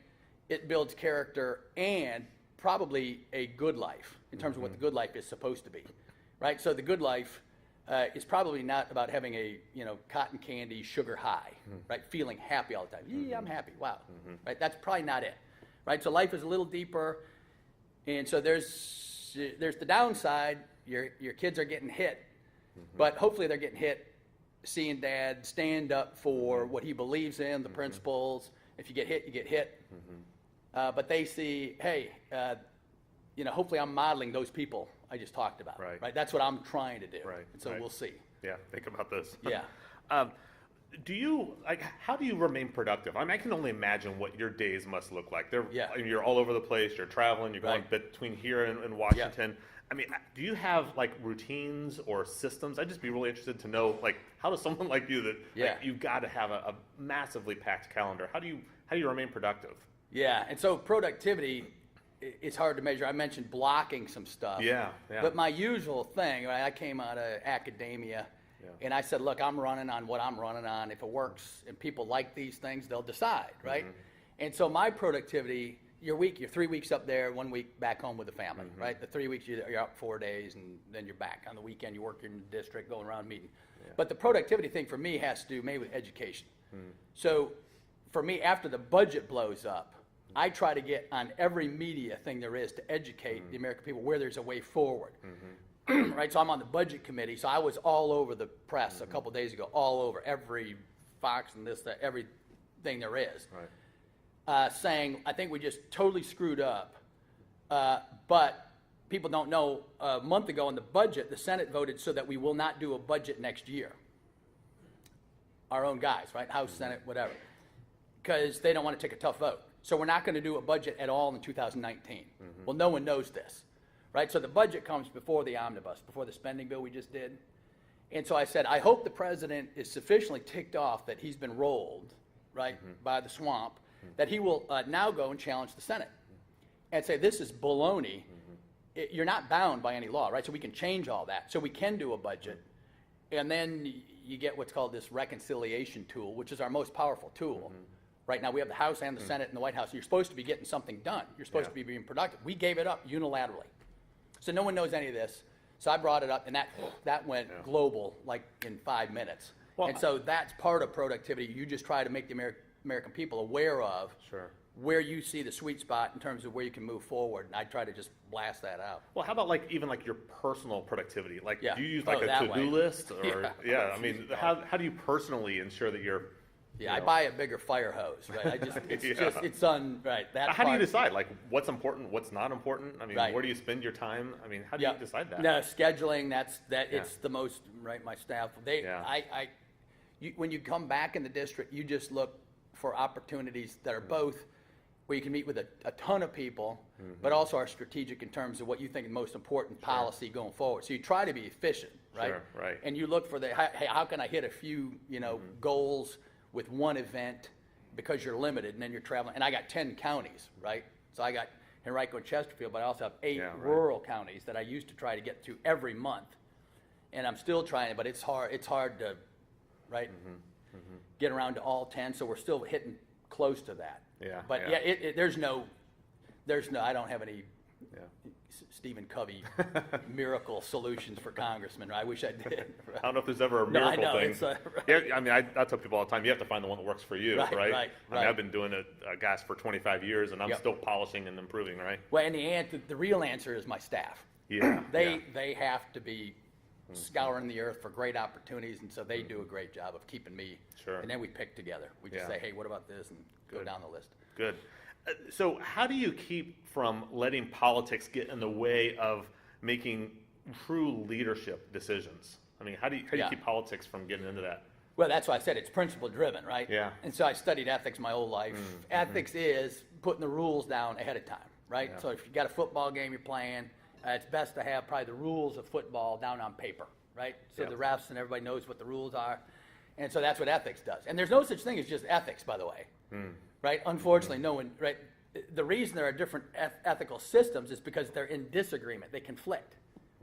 it builds character and probably a good life in terms of what the good life is supposed to be, right? So the good life is probably not about having a cotton candy sugar high, right? Feeling happy all the time. Yeah, I'm happy. Wow, right? That's probably not it, right? So life is a little deeper, and so there's the downside. your kids are getting hit, but hopefully they're getting hit seeing dad stand up for what he believes in, the principles. If you get hit, you get hit. But they see, hey, hopefully I'm modeling those people I just talked about. Right. That's what I'm trying to do. Right. And so we'll see. Yeah, think about this. Yeah. How do you remain productive? I can only imagine what your days must look like. You're all over the place. You're traveling. You're going between here and Washington. Do you have routines or systems? I'd just be really interested to know, how does someone like you you've got to have a massively packed calendar? How do you remain productive? Yeah, and so productivity is hard to measure. I mentioned blocking some stuff. Yeah. But my usual thing, I came out of academia, and I said, look, I'm running on what I'm running on. If it works and people like these things, they'll decide, right? And so my productivity, you're 3 weeks up there, 1 week back home with the family, right? The 3 weeks, you're up 4 days, and then you're back. On the weekend, you work in the district, going around meeting. But the productivity thing for me has to do maybe with education. So for me, after the budget blows up, I try to get on every media thing there is to educate the American people where there's a way forward. Right, so I'm on the budget committee, so I was all over the press a couple days ago, all over every Fox and this, that, everything there is, saying, I think we just totally screwed up, but people don't know, a month ago in the budget, the Senate voted so that we will not do a budget next year. Our own guys, right, House, Senate, whatever, because they don't want to take a tough vote. So we're not going to do a budget at all in 2019. Well, no one knows this, right? So the budget comes before the omnibus, before the spending bill we just did. And so I said, I hope the president is sufficiently ticked off that he's been rolled, right, by the swamp, that he will now go and challenge the Senate and say, this is baloney. You're not bound by any law, right? So we can change all that. So we can do a budget. And then you get what's called this reconciliation tool, which is our most powerful tool. Right now we have the House and the Senate and the White House. You're supposed to be getting something done. You're supposed to be being productive. We gave it up unilaterally. So no one knows any of this. So I brought it up, and that went global in 5 minutes. Well, and so that's part of productivity. You just try to make the American people aware of where you see the sweet spot in terms of where you can move forward. And I try to just blast that out. Well, how about even your personal productivity? Do you use a to-do list? Or how do you personally ensure that you're I buy a bigger fire hose, right? How do you decide, what's important, what's not important? Where do you spend your time? How do you decide that? No, scheduling, it's the most, right, my staff, when you come back in the district, you just look for opportunities that are both where you can meet with a ton of people, but also are strategic in terms of what you think is most important policy going forward. So you try to be efficient, right? Right. And you look for hey, how can I hit a few, goals with one event, because you're limited, and then you're traveling. And I got 10 counties, right? So I got Henrico and Chesterfield, but I also have 8 rural counties that I used to try to get to every month. And I'm still trying, but it's hard to, right, get around to all 10, so we're still hitting close to that. But there's no, I don't have any Stephen Covey miracle solutions for Congressman. I wish I did. Right? I don't know if there's ever a miracle thing. I tell people all the time, you have to find the one that works for you, right? I've been doing it, guys, for 25 years, and I'm still polishing and improving, right? Well, and the real answer is my staff. They have to be scouring the earth for great opportunities, and so they do a great job of keeping me. And then we pick together. We just say, hey, what about this, and go down the list. Good. So how do you keep from letting politics get in the way of making true leadership decisions? How do you keep politics from getting into that? Well, that's why I said it's principle driven, right? And so I studied ethics my whole life. Ethics is putting the rules down ahead of time, right? So if you got a football game you're playing, it's best to have probably the rules of football down on paper, right? So the refs and everybody knows what the rules are. And so that's what ethics does. And there's no such thing as just ethics, by the way. Right? Unfortunately, no one, right? The reason there are different ethical systems is because they're in disagreement. They conflict,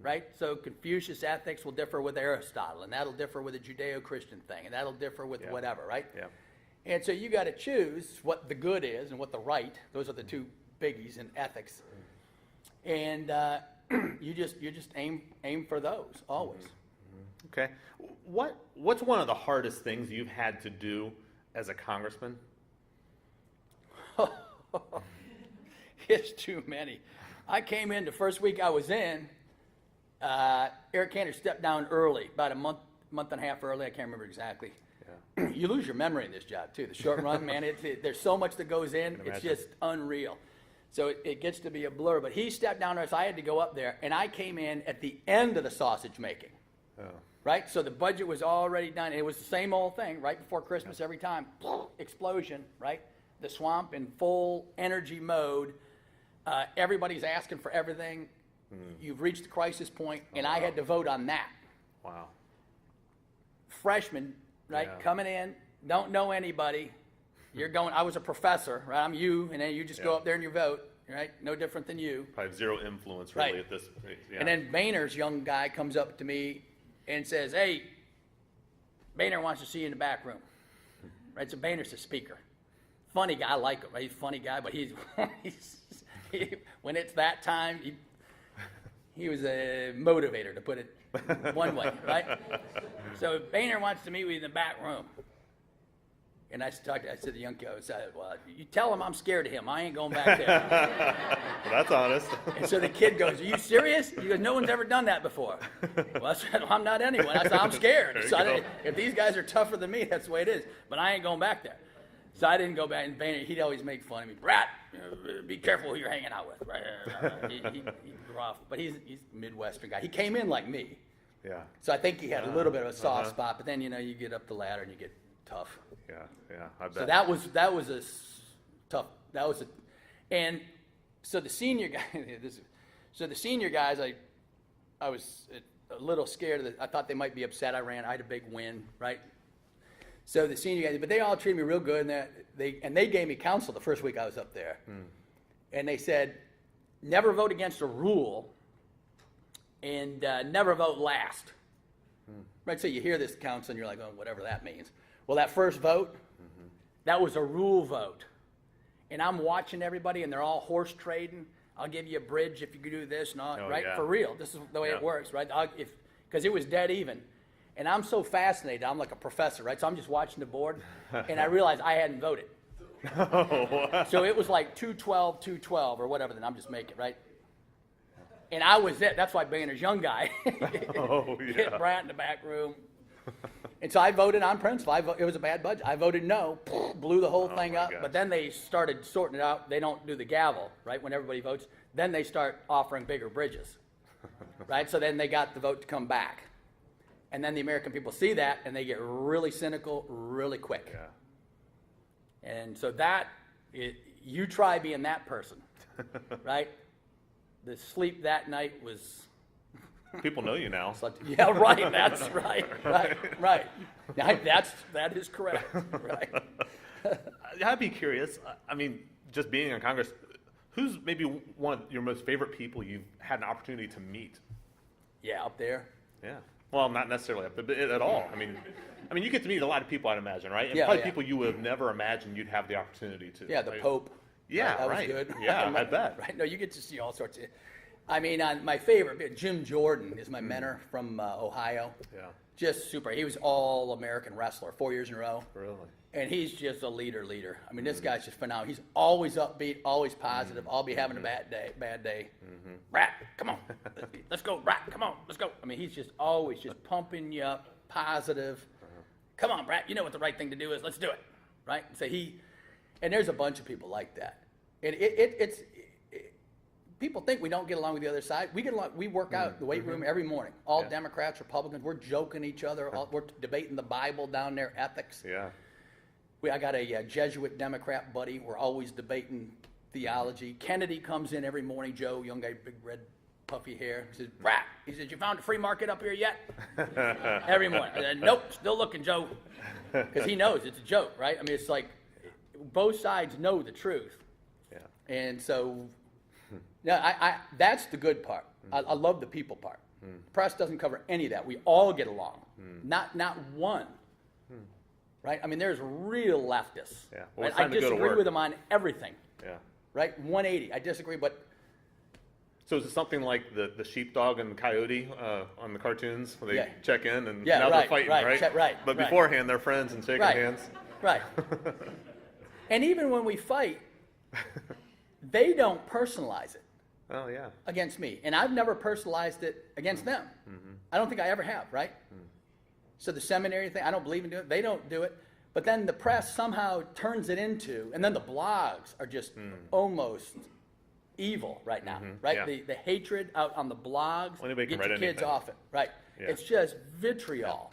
right? So Confucius ethics will differ with Aristotle, and that'll differ with a Judeo-Christian thing, and that'll differ with whatever, right? And so you got to choose what the good is and what the right. Those are the two biggies in ethics. And you just aim for those always. Okay. What's one of the hardest things you've had to do as a congressman? It's too many. I came in the first week I was in, Eric Cantor stepped down early, about a month and a half early. I can't remember exactly. Yeah. You lose your memory in this job too. The short run, man, there's so much that goes in. It's just unreal. So it gets to be a blur. But he stepped down there, so I had to go up there, and I came in at the end of the sausage making. Oh. Right? So the budget was already done. It was the same old thing, right before Christmas every time. Explosion, right? The swamp in full energy mode. Everybody's asking for everything. You've reached the crisis point, and I had to vote on that. Wow. Freshman, right, coming in, don't know anybody. You're going, I was a professor, right? I'm you, and then you just go up there and you vote, right? No different than you. Probably zero influence really at this point. Yeah. And then Boehner's young guy comes up to me and says, hey, Boehner wants to see you in the back room. Right, so Boehner's the speaker. Funny guy, I like him, right? He's a funny guy, but when it's that time, he was a motivator, to put it one way, right? So Boehner wants to meet with you in the back room. And I said to the young guy, I said, well, you tell him I'm scared of him. I ain't going back there. Well, that's honest. And so the kid goes, are you serious? He goes, no one's ever done that before. Well, I said, well, I'm not anyone. I said, I'm scared. So if these guys are tougher than me, that's the way it is. But I ain't going back there. So I didn't go back. And Boehner, he'd always make fun of me. Brat, be careful who you're hanging out with. Right? He's rough. But he's a Midwestern guy. He came in like me. Yeah. So I think he had a little bit of a soft spot. But then, you get up the ladder and you get tough. Yeah, I bet. So that was a tough. And so the senior guy. So the senior guys, I was a little scared. I thought they might be upset. I had a big win, right? So the senior guys, but they all treated me real good, and they gave me counsel the first week I was up there, and they said, never vote against a rule, and never vote last. Right. So you hear this counsel, and you're like, oh, whatever that means. Well, that first vote, that was a rule vote. And I'm watching everybody, and they're all horse trading. I'll give you a bridge if you can do this, right? Yeah. For real. This is the way it works, right? Because it was dead even. And I'm so fascinated. I'm like a professor, right? So I'm just watching the board, and I realized I hadn't voted. So it was like 212, 212, or whatever, then I'm just making, right? And I was it. That's why Boehner's young guy hit Brat in the back room. And so I voted on principle. It was a bad budget. I voted no, blew the whole thing up. Gosh. But then they started sorting it out. They don't do the gavel, right, when everybody votes. Then they start offering bigger bridges, right? So then they got the vote to come back. And then the American people see that, and they get really cynical really quick. Yeah. And so you try being that person, right? The sleep that night was... People know you now. Yeah, right. That's right. That is correct. Right. I'd be curious. I mean, just being in Congress, who's maybe one of your most favorite people you've had an opportunity to meet? Yeah, up there. Yeah. Well, not necessarily up there, but at all. I mean, you get to meet a lot of people, I'd imagine, right? And probably people you would have never imagined you'd have the opportunity to. Yeah, the Pope. Yeah, that was good. Yeah, I bet. Right. No, you get to see all sorts of. I mean, my favorite, Jim Jordan is my mentor from Ohio. Yeah. Just super. He was all-American wrestler 4 years in a row. Really? And he's just a leader. I mean, this guy's just phenomenal. He's always upbeat, always positive. I'll be having a bad day. Brat, come on. Let's go, Brat, come on, let's go. I mean, he's just always just pumping you up, positive. Come on, Brat, you know what the right thing to do is. Let's do it. Right? So and there's a bunch of people like that. And it's people think we don't get along with the other side. We get along. We work out in the weight room every morning. All Democrats, Republicans. We're joking each other. We're debating the Bible down there, ethics. Yeah. I got a Jesuit Democrat buddy. We're always debating theology. Kennedy comes in every morning. Joe, young guy, big red puffy hair. He says, Brat. He says, you found a free market up here yet? Every morning. I said, nope, still looking, Joe. Because he knows it's a joke, right? I mean, it's like both sides know the truth. Yeah. And so... Yeah, that's the good part. I love the people part. The press doesn't cover any of that. We all get along. Not one. Right? I mean, there's real leftists. Yeah. Well, right? I disagree with them on everything. Yeah. Right? 180. I disagree, but... So is it something like the sheepdog and the coyote on the cartoons where they check in and now they're fighting, right? But beforehand, they're friends and shaking hands. Right. And even when we fight, they don't personalize it. Oh, yeah. against me. And I've never personalized it against them. I don't think I ever have, right? So the seminary thing, I don't believe in doing it. They don't do it. But then the press somehow turns it into, and then the blogs are just almost evil right now, right? Yeah. The hatred out on the blogs Well, anybody can gets write your kids anything. off it, right? Yeah. It's just vitriol.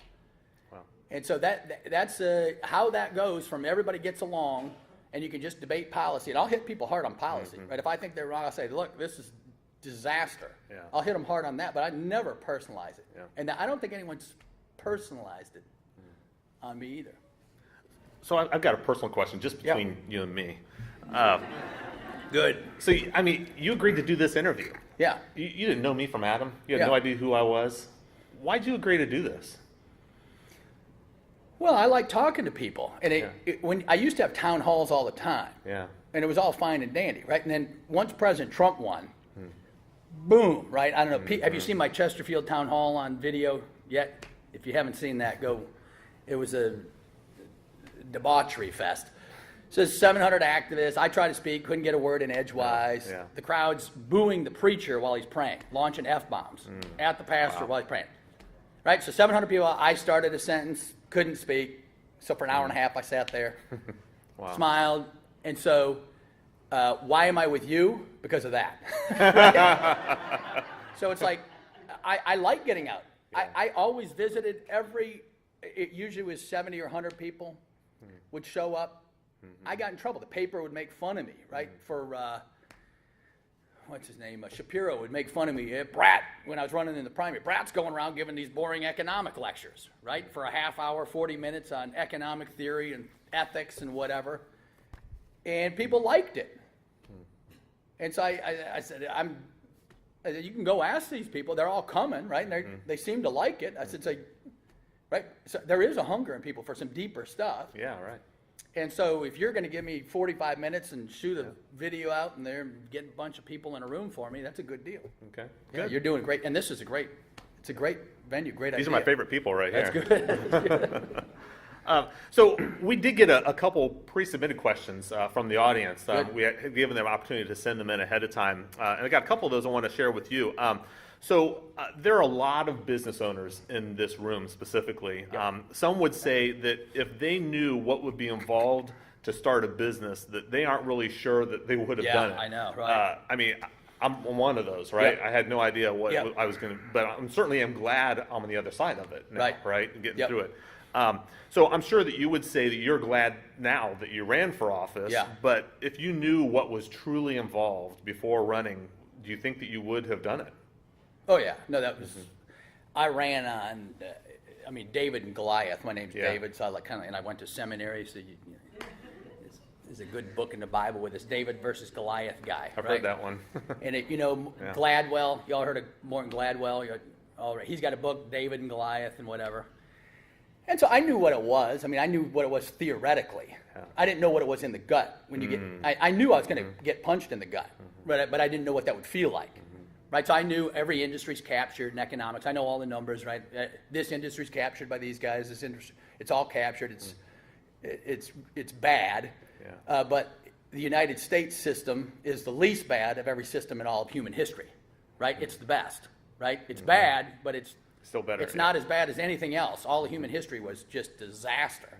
Wow. And so that's how that goes from everybody gets along and you can just debate policy. And I'll hit people hard on policy, right? If I think they're wrong, I'll say, look, this is disaster. Yeah. I'll hit them hard on that, but I never personalize it. Yeah. And I don't think anyone's personalized it on me either. So I've got a personal question just between you and me. Good. So, I mean, you agreed to do this interview. Yeah. You didn't know me from Adam. You had Yeah. no idea who I was. Why'd you agree to do this? Well, I like talking to people. And when I used to have town halls all the time. Yeah. And it was all fine and dandy, right? And then once President Trump won, boom, right? I don't know. Pete, have you seen my Chesterfield town hall on video yet? If you haven't seen that, go. It was a debauchery fest. So 700 activists. I tried to speak, couldn't get a word in edgewise. Yeah. The crowd's booing the preacher while he's praying, launching F-bombs at the pastor while he's praying. Right? So 700 people. I started a sentence, couldn't speak. So for an hour and a half, I sat there, smiled. And so, why am I with you? Because of that. So it's like, I like getting out. Yeah. I always visited it usually was 70 or 100 people would show up. I got in trouble. The paper would make fun of me, right? For, what's his name? Shapiro would make fun of me. Brat, when I was running in the primary. Brat's going around giving these boring economic lectures, right? For a half hour, 40 minutes on economic theory and ethics and whatever. And people liked it. And so I said, you can go ask these people. They're all coming, right? And they seem to like it. I said, right? So there is a hunger in people for some deeper stuff. Yeah, right. And so if you're going to give me 45 minutes and shoot a video out and they're getting a bunch of people in a room for me, that's a good deal. Okay. Yeah, Good. you're doing great. And this is it's a great venue, great These idea. are my favorite people right That's here. good. So we did get a couple pre-submitted questions from the audience. Good. We had given them an opportunity to send them in ahead of time. And I got a couple of those I want to share with you. So there are a lot of business owners in this room specifically. Some would say that if they knew what would be involved to start a business, that they aren't really sure that they would have done it. I know, right. I mean, I'm one of those, right? Yep. I had no idea what Yep. I was going to, but I'm certainly glad I'm on the other side of it now, Right. And getting Yep. through it. So I'm sure that you would say that you're glad now that you ran for office, Yeah. but if you knew what was truly involved before running, do you think that you would have done it? Oh, yeah. No, that was, I ran on, David and Goliath. My name's Yeah. David, so and I went to seminary, so there's a good book in the Bible with this David versus Goliath guy. I've right? heard that one. And Yeah. Gladwell, y'all heard of Morton Gladwell? All right. He's got a book, David and Goliath and whatever. And so I knew what it was. I knew what it was theoretically. Yeah. I didn't know what it was in the gut. When you get, I knew I was going to get punched in the gut, but I didn't know what that would feel like. Right, so I knew every industry's captured in economics. I know all the numbers, right? This industry's captured by these guys. This industry, it's all captured. It's bad. Yeah. But the United States system is the least bad of every system in all of human history, right? It's the best, right? It's bad, but it's Still better. It's not as bad as anything else. All of human history was just disaster,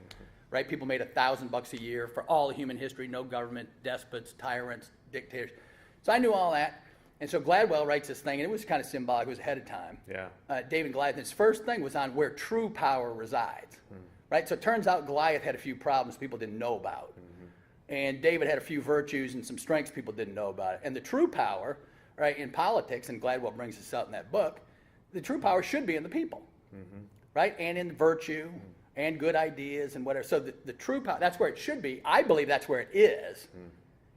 right? People made $1,000 a year for all of human history. No government, despots, tyrants, dictators. So I knew all that. And so Gladwell writes this thing, and it was kind of symbolic. It was ahead of time. Yeah. David and Goliath. His first thing was on where true power resides, right? So it turns out Goliath had a few problems people didn't know about. And David had a few virtues and some strengths people didn't know about. And the true power, right, in politics, and Gladwell brings this out in that book, the true power should be in the people, right? And in virtue and good ideas and whatever. So the true power, that's where it should be. I believe that's where it is.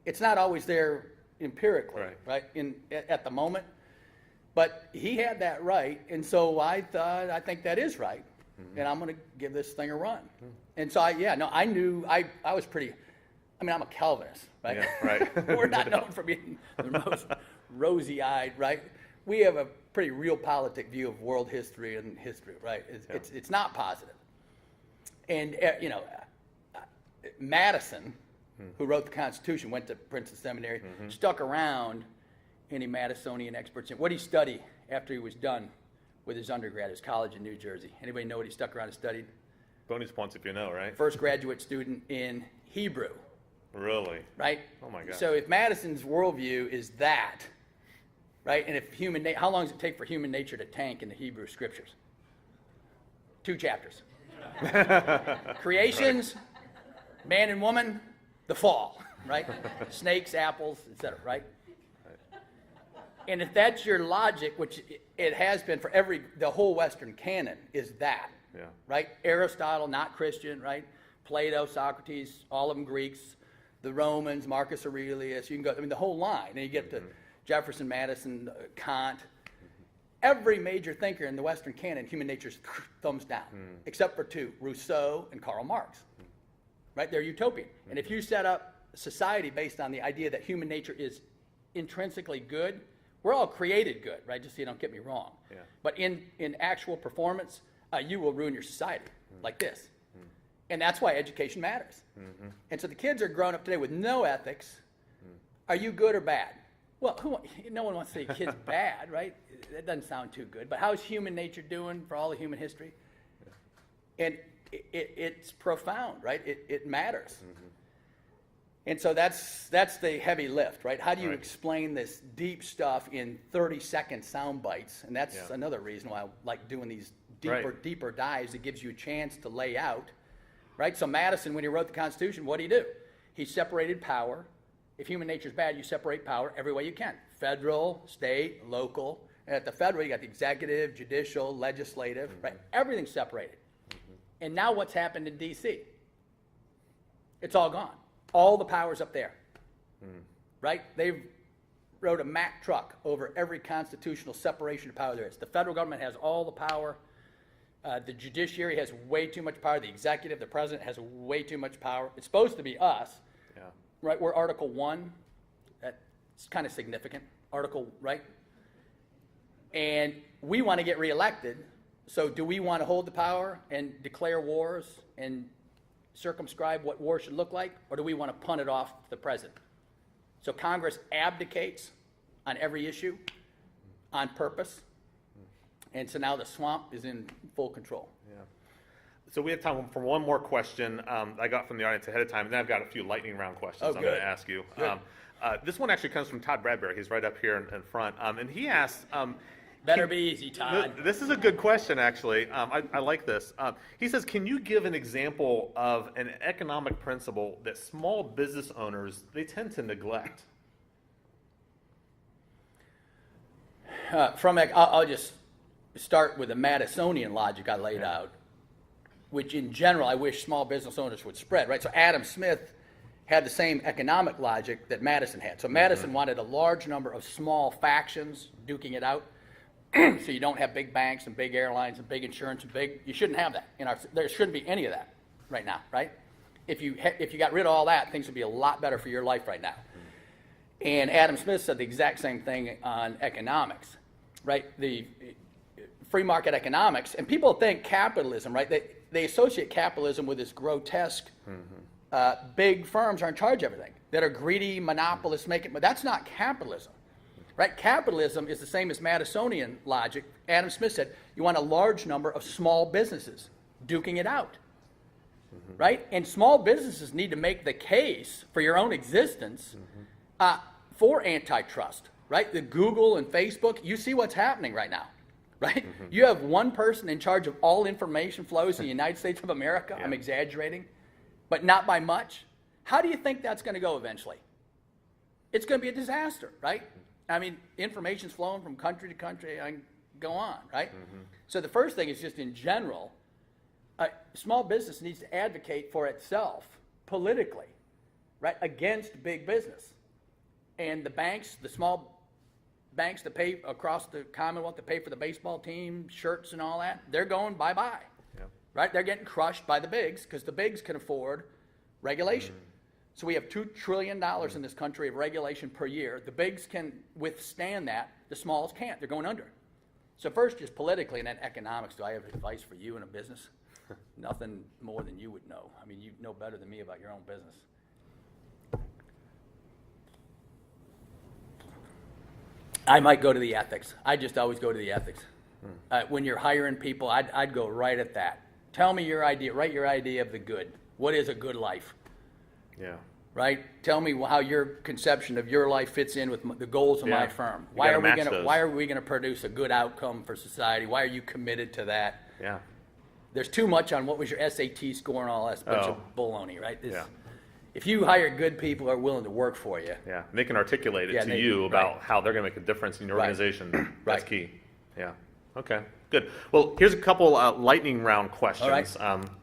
It's not always there empirically, right? At the moment. But he had that right, and so I think that is right, and I'm going to give this thing a run. And so I knew I was pretty. I'm a Calvinist, right? Yeah, right. We're not known for being the most rosy-eyed, right? We have a pretty realpolitik view of world history and history, right? It's not positive. And Madison, who wrote the Constitution, went to Princeton Seminary, stuck around any Madisonian experts in what did he study after he was done with his undergrad, his college in New Jersey? Anybody know what he stuck around and studied? Bonus points if you know, right? First graduate student in Hebrew. Really? Right? Oh my God. So if Madison's worldview is that, right, and if how long does it take for human nature to tank in the Hebrew scriptures? 2 chapters. Creations, man and woman, the fall, right? Snakes, apples, etc., right? And if that's your logic, which it has been for the whole Western canon is that, right? Aristotle, not Christian, right? Plato, Socrates, all of them Greeks, the Romans, Marcus Aurelius, you can go, I mean, the whole line. And you get to Jefferson, Madison, Kant. Every major thinker in the Western canon, human nature's thumbs down, except for 2, Rousseau and Karl Marx, right? They're utopian. And if you set up a society based on the idea that human nature is intrinsically good, we're all created good, right? Just so you don't get me wrong. Yeah. But in actual performance, you will ruin your society like this. And that's why education matters. And so the kids are growing up today with no ethics. Are you good or bad? Well, no one wants to say a kid's bad, right? That doesn't sound too good. But how's human nature doing for all of human history? And it's profound, right? It matters. And so that's the heavy lift, right? How do you explain this deep stuff in 30-second sound bites? And that's another reason why I like doing these deeper dives. It gives you a chance to lay out, right? So Madison, when he wrote the Constitution, what did he do? He separated power. If human nature is bad, you separate power every way you can. Federal, state, local. And at the federal, you got the executive, judicial, legislative, right? Everything's separated. And now what's happened in D.C.? It's all gone. All the power's up there, right? They've rode a Mack truck over every constitutional separation of power there is. The federal government has all the power. The judiciary has way too much power. The executive, the president has way too much power. It's supposed to be us, right? We're Article 1. That's kind of significant. Article, right? And we want to get reelected. So do we want to hold the power and declare wars and circumscribe what war should look like, or do we want to punt it off to the president? So Congress abdicates on every issue on purpose, and so now the swamp is in full control. Yeah. So we have time for one more question I got from the audience ahead of time, and then I've got a few lightning round questions I'm going to ask you. This one actually comes from Todd Bradbury. He's right up here in front, and he asked, Better be easy, Todd. This is a good question, actually. I like this. He says, can you give an example of an economic principle that small business owners, they tend to neglect? I'll just start with the Madisonian logic I laid out, which in general I wish small business owners would spread, right? So Adam Smith had the same economic logic that Madison had. So Madison wanted a large number of small factions duking it out. So you don't have big banks and big airlines and big insurance and you shouldn't have that. There shouldn't be any of that right now, right? If you got rid of all that, things would be a lot better for your life right now. And Adam Smith said the exact same thing on economics, right? The free market economics, and people think capitalism, right? They associate capitalism with this grotesque, big firms are in charge of everything, that are greedy monopolists but that's not capitalism. Right? Capitalism is the same as Madisonian logic. Adam Smith said, you want a large number of small businesses duking it out. Right? And small businesses need to make the case for your own existence for antitrust. Right? The Google and Facebook, you see what's happening right now. Right? You have one person in charge of all information flows in the United States of America. I'm exaggerating, but not by much. How do you think that's going to go eventually? It's going to be a disaster, right? I mean, information's flowing from country to country. I can go on, right? So the first thing is just in general, small business needs to advocate for itself politically, right, against big business. And the banks, the small banks that pay across the Commonwealth that pay for the baseball team, shirts and all that, they're going bye-bye, right? They're getting crushed by the bigs because the bigs can afford regulation. So we have $2 trillion in this country of regulation per year. The bigs can withstand that. The smalls can't. They're going under. So first, just politically, and then economics. Do I have advice for you in a business? Nothing more than you would know. I mean, you know better than me about your own business. I might go to the ethics. I just always go to the ethics. When you're hiring people, I'd go right at that. Tell me your idea. Write your idea of the good. What is a good life? Yeah. Right? Tell me how your conception of your life fits in with the goals of my firm. Why are we gonna produce a good outcome for society? Why are you committed to that? Yeah. There's too much on what was your SAT score and all that bunch of baloney, right? Yeah. If you hire good people who are willing to work for you. Yeah. And they can articulate it to you about how they're going to make a difference in your organization. That's key. Yeah. Okay. Good. Well, here's a couple lightning round questions. All right.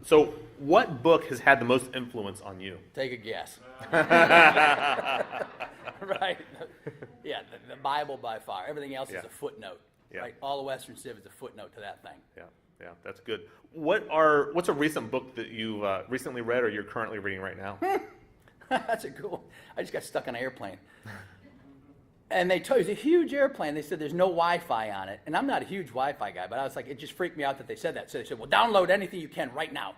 So, what book has had the most influence on you? Take a guess. Right. Yeah, the Bible by far. Everything else is a footnote. Yeah. Right. All the Western Civ is a footnote to that thing. Yeah. Yeah, that's good. What's a recent book that you've recently read or you're currently reading right now? That's a cool. I just got stuck on an airplane. And they told you, it's a huge airplane. They said there's no Wi-Fi on it. And I'm not a huge Wi-Fi guy, but I was like, it just freaked me out that they said that. So they said, well, download anything you can right now.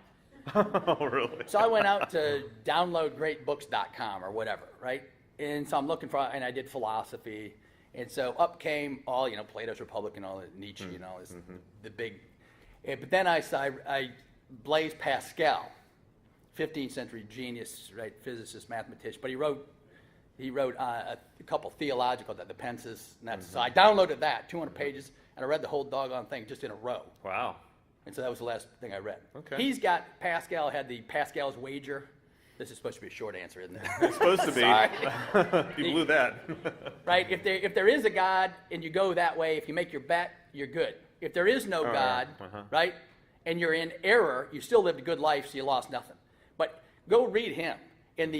Oh, really? So I went out to downloadgreatbooks.com or whatever, right? And so I'm looking for, and I did philosophy. And so up came all, Plato's Republic and all that, Nietzsche, the big. But then I Blaise Pascal, 15th century genius, right, physicist, mathematician. But he wrote a couple theological, the Penses, and that's, so I downloaded that, 200 pages, and I read the whole doggone thing just in a row. Wow. And so that was the last thing I read. Okay. Pascal had the Pascal's Wager. This is supposed to be a short answer, isn't it? It's supposed to be. Sorry. You blew that. Right? If there is a God and you go that way, if you make your bet, you're good. If there is no God, right, and you're in error, you still lived a good life, so you lost nothing. But go read him. And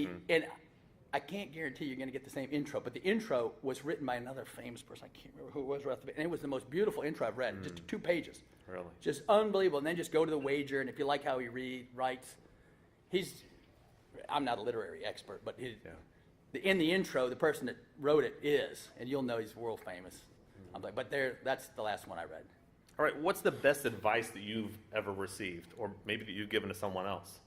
I can't guarantee you're going to get the same intro, but the intro was written by another famous person. I can't remember who it was right off the bat. And it was the most beautiful intro I've read, just 2 pages. Really? Just unbelievable. And then just go to the Wager, and if you like how he writes, I'm not a literary expert, but in the intro, the person that wrote it is, and you'll know he's world famous. I'm like, but that's the last one I read. All right, what's the best advice that you've ever received, or maybe that you've given to someone else?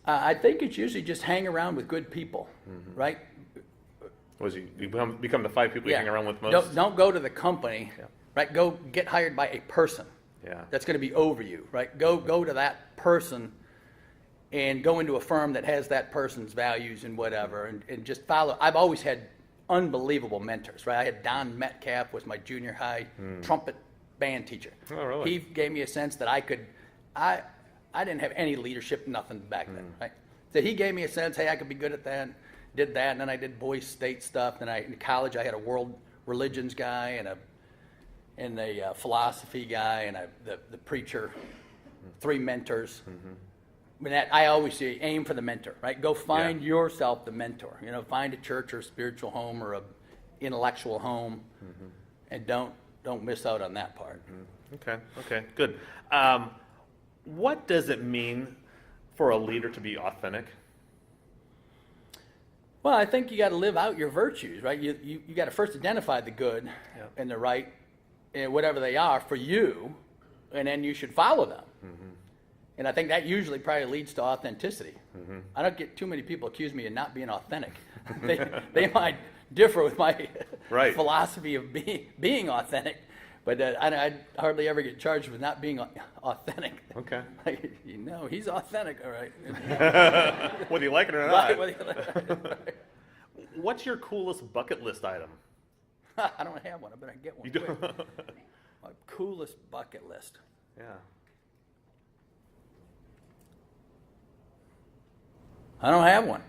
I think it's usually just hang around with good people, right? Was you become the 5 people you hang around with most? Don't go to the company, right? Go get hired by a person. Yeah. That's going to be over you, right? Go to that person and go into a firm that has that person's values and whatever, and just follow. I've always had unbelievable mentors, right? I had Don Metcalf was my junior high trumpet band teacher. Oh, really? He gave me a sense that I didn't have any leadership, nothing back then, right? So he gave me a sense, hey, I could be good at that, did that, and then I did Boys State stuff. Then in college I had a world religions guy and a philosophy guy and the preacher, 3 mentors. I mean, I always say aim for the mentor, right? Go find yourself the mentor. Find a church or a spiritual home or a intellectual home, and don't miss out on that part. Okay, good. What does it mean for a leader to be authentic? Well, I think you got to live out your virtues, right? You got to first identify the good and the right, and whatever they are for you, and then you should follow them. And I think that usually probably leads to authenticity. I don't get too many people accuse me of not being authentic. They might differ with my philosophy of being authentic, but I hardly ever get charged with not being authentic. Okay. He's authentic, all right. Whether you like it or not. Right. What's your coolest bucket list item? I don't have one. I better get one. You don't? My coolest bucket list. Yeah. I don't have one.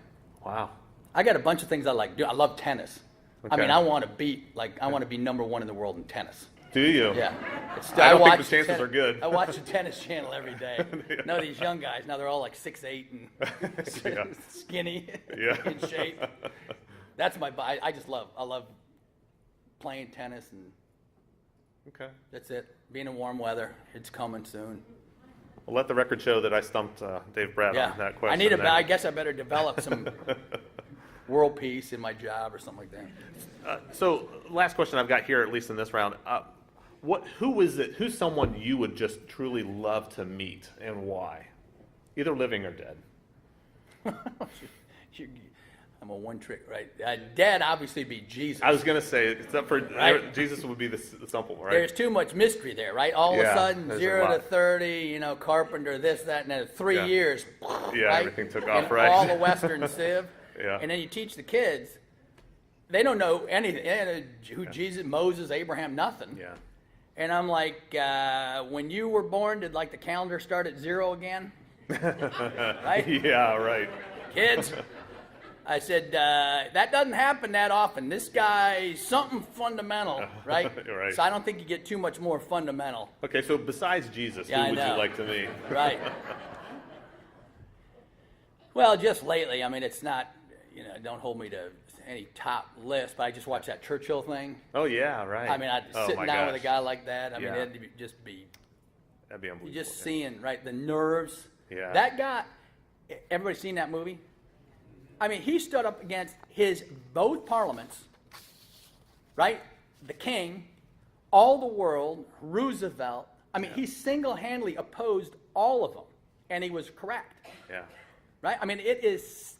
Wow. I got a bunch of things I like to do. I love tennis. Okay. I mean, I want to be number 1 in the world in tennis. Do you? Yeah. I don't think the chances are good. I watch the Tennis Channel every day. No, these young guys, now they're all like 6'8" and skinny, in shape. That's I love playing tennis, and that's it. Being in warm weather, it's coming soon. Well, let the record show that I stumped Dave Brat on that question. I guess I better develop some world peace in my job or something like that. So, last question I've got here, at least in this round. Who's someone you would just truly love to meet, and why? Either living or dead. I'm a one-trick, right? Dad obviously be Jesus. I was going to say, except for Right. Jesus would be the simple, right? There's too much mystery there, right? All of a sudden, there's a 0 to lot. 30, carpenter, this, that, and then 3 Yeah. years, Yeah, right? everything took off, And right? all the Western civ. Yeah. And then you teach the kids, they don't know anything. Who Jesus, Moses, Abraham, nothing. Yeah. And I'm like, when you were born, did like the calendar start at 0 again? Right? Yeah, right. Kids, I said, that doesn't happen that often. This guy's something fundamental, right? Right. So I don't think you get too much more fundamental. Okay, so besides Jesus, Yeah, I who would know. you like to meet? Right. Well, just lately, I mean, it's not, don't hold me to any top list, but I just watched that Churchill thing. Oh, yeah, right. I mean, sitting my down with a gosh. guy like that, I mean, Yeah. it'd just be, That'd be unbelievable. just seeing, right, the nerves. Yeah. That guy, everybody seen that movie? I mean, he stood up against both parliaments, right? The king, all the world, Roosevelt. I mean, he single-handedly opposed all of them, and he was correct, Yeah. right? I mean, it is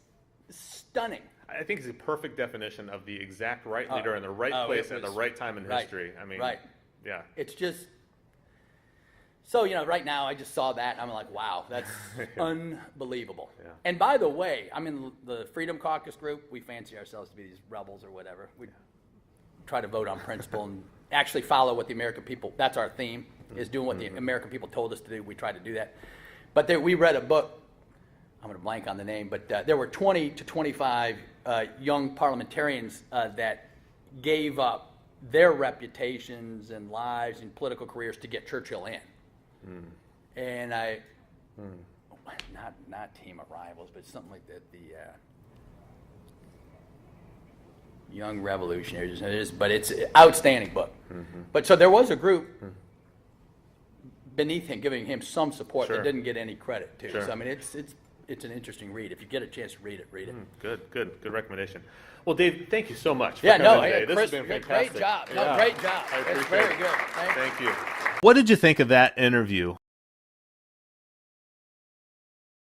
stunning. I think it's a perfect definition of the exact right leader in the right oh, place it at the was- right time in right, history. I mean, right. yeah. It's just, so, right now I just saw that, and I'm like, wow, that's unbelievable. Yeah. And by the way, I'm in the Freedom Caucus group. We fancy ourselves to be these rebels or whatever. We try to vote on principle and actually follow what the American people, that's our theme, is doing what the American people told us to do. We try to do that. But we read a book, I'm going to blank on the name, but there were 20 to 25 young parliamentarians that gave up their reputations and lives and political careers to get Churchill in. And not Team of Rivals, but something like that, the Young Revolutionaries, but it's an outstanding book. But so there was a group beneath him giving him some support Sure. that didn't get any credit too. Sure. So I mean, it's an interesting read. If you get a chance to read it, read it. Good recommendation. Well, Dave, thank you so much for Yeah, coming no, today. hey, This Chris, has been great fantastic. job. No, Yeah. great job. I It's appreciate very it. good. Thank you. What did you think of that interview?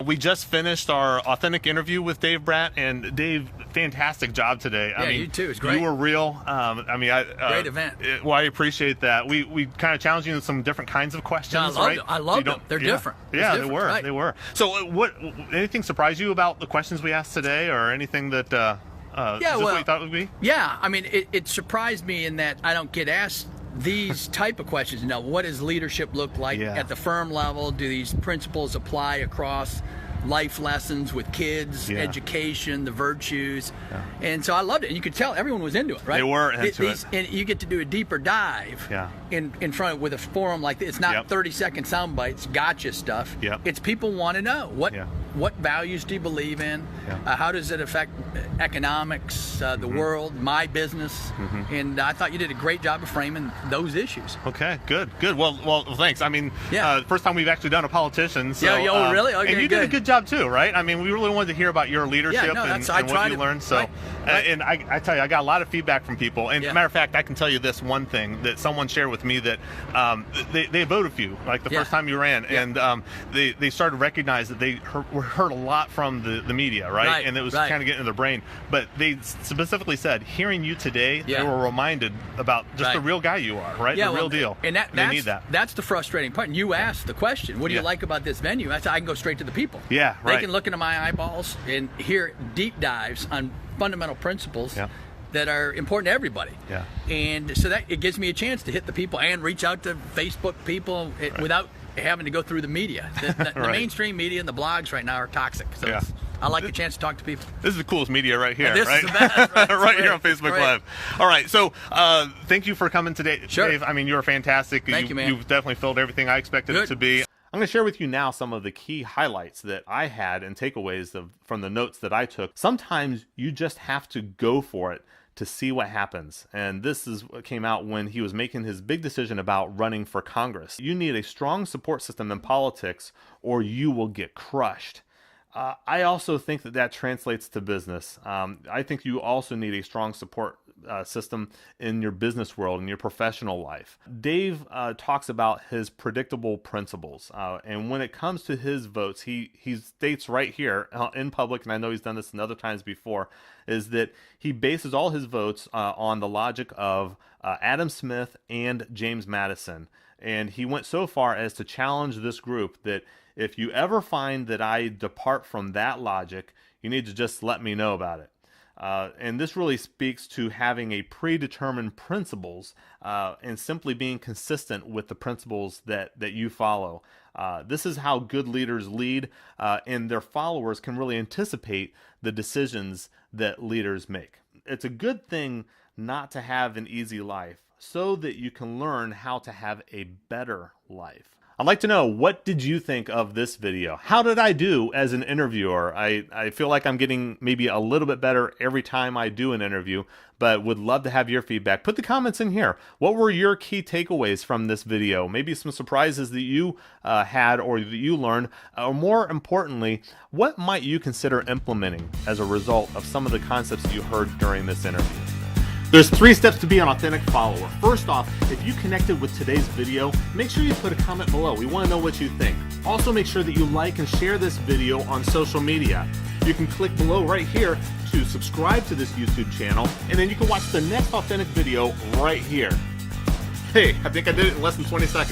We just finished our authentic interview with Dave Brat, and Dave, fantastic job today. Yeah, you too. It's great. You were real. Great event. Well, I appreciate that. We kind of challenged you in some different kinds of questions. No, I loved right? it. I loved You don't- them. They're yeah. different. It's Yeah, different, they were. right. They were. So, anything surprise you about the questions we asked today, or anything that? Just what you thought it would be? Yeah, I mean, it surprised me in that I don't get asked these type of questions. What does leadership look like Yeah. at the firm level? Do these principles apply across life lessons with kids, Yeah. education, the virtues? And so I loved it. And you could tell everyone was into it, right? They were into it. And you get to do a deeper dive Yeah. in front with a forum like this. It's not Yep. 30-second sound bites, gotcha stuff. Yep. It's people want to know what values do you believe in? Yeah. How does it affect economics, the world, my business? And I thought you did a great job of framing those issues. Okay, good. Well, thanks. I mean, Yeah. first time we've actually done a politician. So, Yeah, oh, really? Okay, and you did a good. good job too, right? I mean, we really wanted to hear about your leadership Yeah, no, and I what tried you to- learned. So, right. and I tell you, I got a lot of feedback from people. And Yeah. matter of fact, I can tell you this one thing that someone shared with me that they voted for you, like the Yeah. first time you ran, Yeah. and they started to recognize that they heard a lot from the media, right? Right, And it was right. kind of getting in their brain. But they specifically said, hearing you today, Yeah. they were reminded about just Right. the real guy you are, right? Yeah, the real well, deal. And they need that. that's the frustrating part. And you asked the question, what do you Yeah. like about this venue? I said, I can go straight to the people. Yeah, They right. can look into my eyeballs and hear deep dives on fundamental principles Yeah. that are important to everybody. Yeah. And so that it gives me a chance to hit the people and reach out to Facebook people without having to go through the media. The Right. mainstream media and the blogs right now are toxic. So Yeah. I like the chance to talk to people. This is the coolest media right here, This right? is the best, right? Right here Great. on Facebook Great. Live. All right, so thank you for coming today, Sure. Dave. I mean, you were fantastic. Thank you, man. You've definitely filled everything I expected it Good. to be. I'm going to share with you now some of the key highlights that I had and takeaways from the notes that I took. Sometimes you just have to go for it to see what happens. And this is what came out when he was making his big decision about running for Congress. You need a strong support system in politics or you will get crushed. I also think that translates to business. I think you also need a strong support system in your business world, in your professional life. Dave talks about his predictable principles. And when it comes to his votes, he states right here in public, and I know he's done this in other times before, is that he bases all his votes on the logic of Adam Smith and James Madison. And he went so far as to challenge this group that if you ever find that I depart from that logic, you need to just let me know about it. And this really speaks to having a predetermined principles and simply being consistent with the principles that you follow. This is how good leaders lead, and their followers can really anticipate the decisions that leaders make. It's a good thing not to have an easy life so that you can learn how to have a better life. I'd like to know, what did you think of this video? How did I do as an interviewer? I feel like I'm getting maybe a little bit better every time I do an interview, but would love to have your feedback. Put the comments in here. What were your key takeaways from this video? Maybe some surprises that you had or that you learned. Or more importantly, what might you consider implementing as a result of some of the concepts that you heard during this interview? There's 3 steps to be an authentic follower. First off, if you connected with today's video, make sure you put a comment below. We want to know what you think. Also, make sure that you like and share this video on social media. You can click below right here to subscribe to this YouTube channel, and then you can watch the next authentic video right here. Hey, I think I did it in less than 20 seconds.